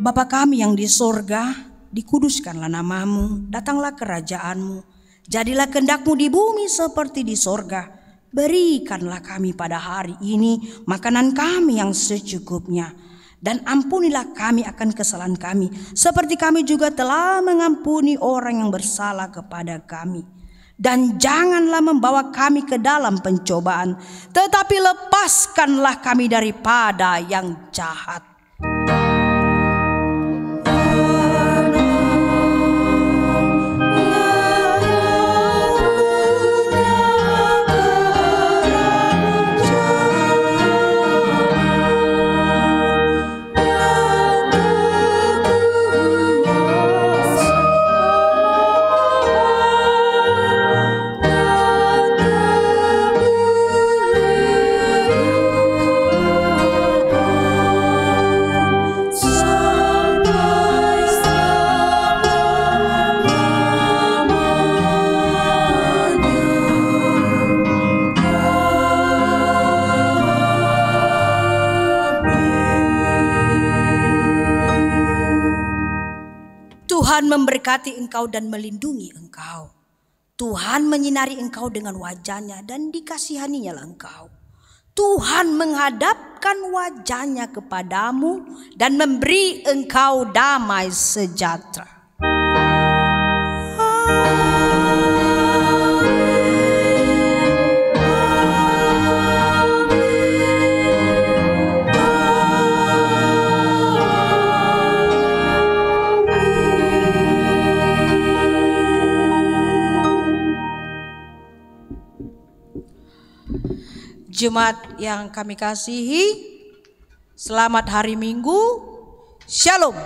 Bapa kami yang di sorga, dikuduskanlah namamu, datanglah kerajaanmu, jadilah kehendak-Mu di bumi seperti di sorga. Berikanlah kami pada hari ini makanan kami yang secukupnya, dan ampunilah kami akan kesalahan kami, seperti kami juga telah mengampuni orang yang bersalah kepada kami. Dan janganlah membawa kami ke dalam pencobaan, tetapi lepaskanlah kami daripada yang jahat. Tuhan memberkati engkau dan melindungi engkau. Tuhan menyinari engkau dengan wajah-Nya dan dikasihaninya engkau. Tuhan menghadapkan wajah-Nya kepadamu dan memberi engkau damai sejahtera. Jemaat yang kami kasihi, selamat hari Minggu. Shalom.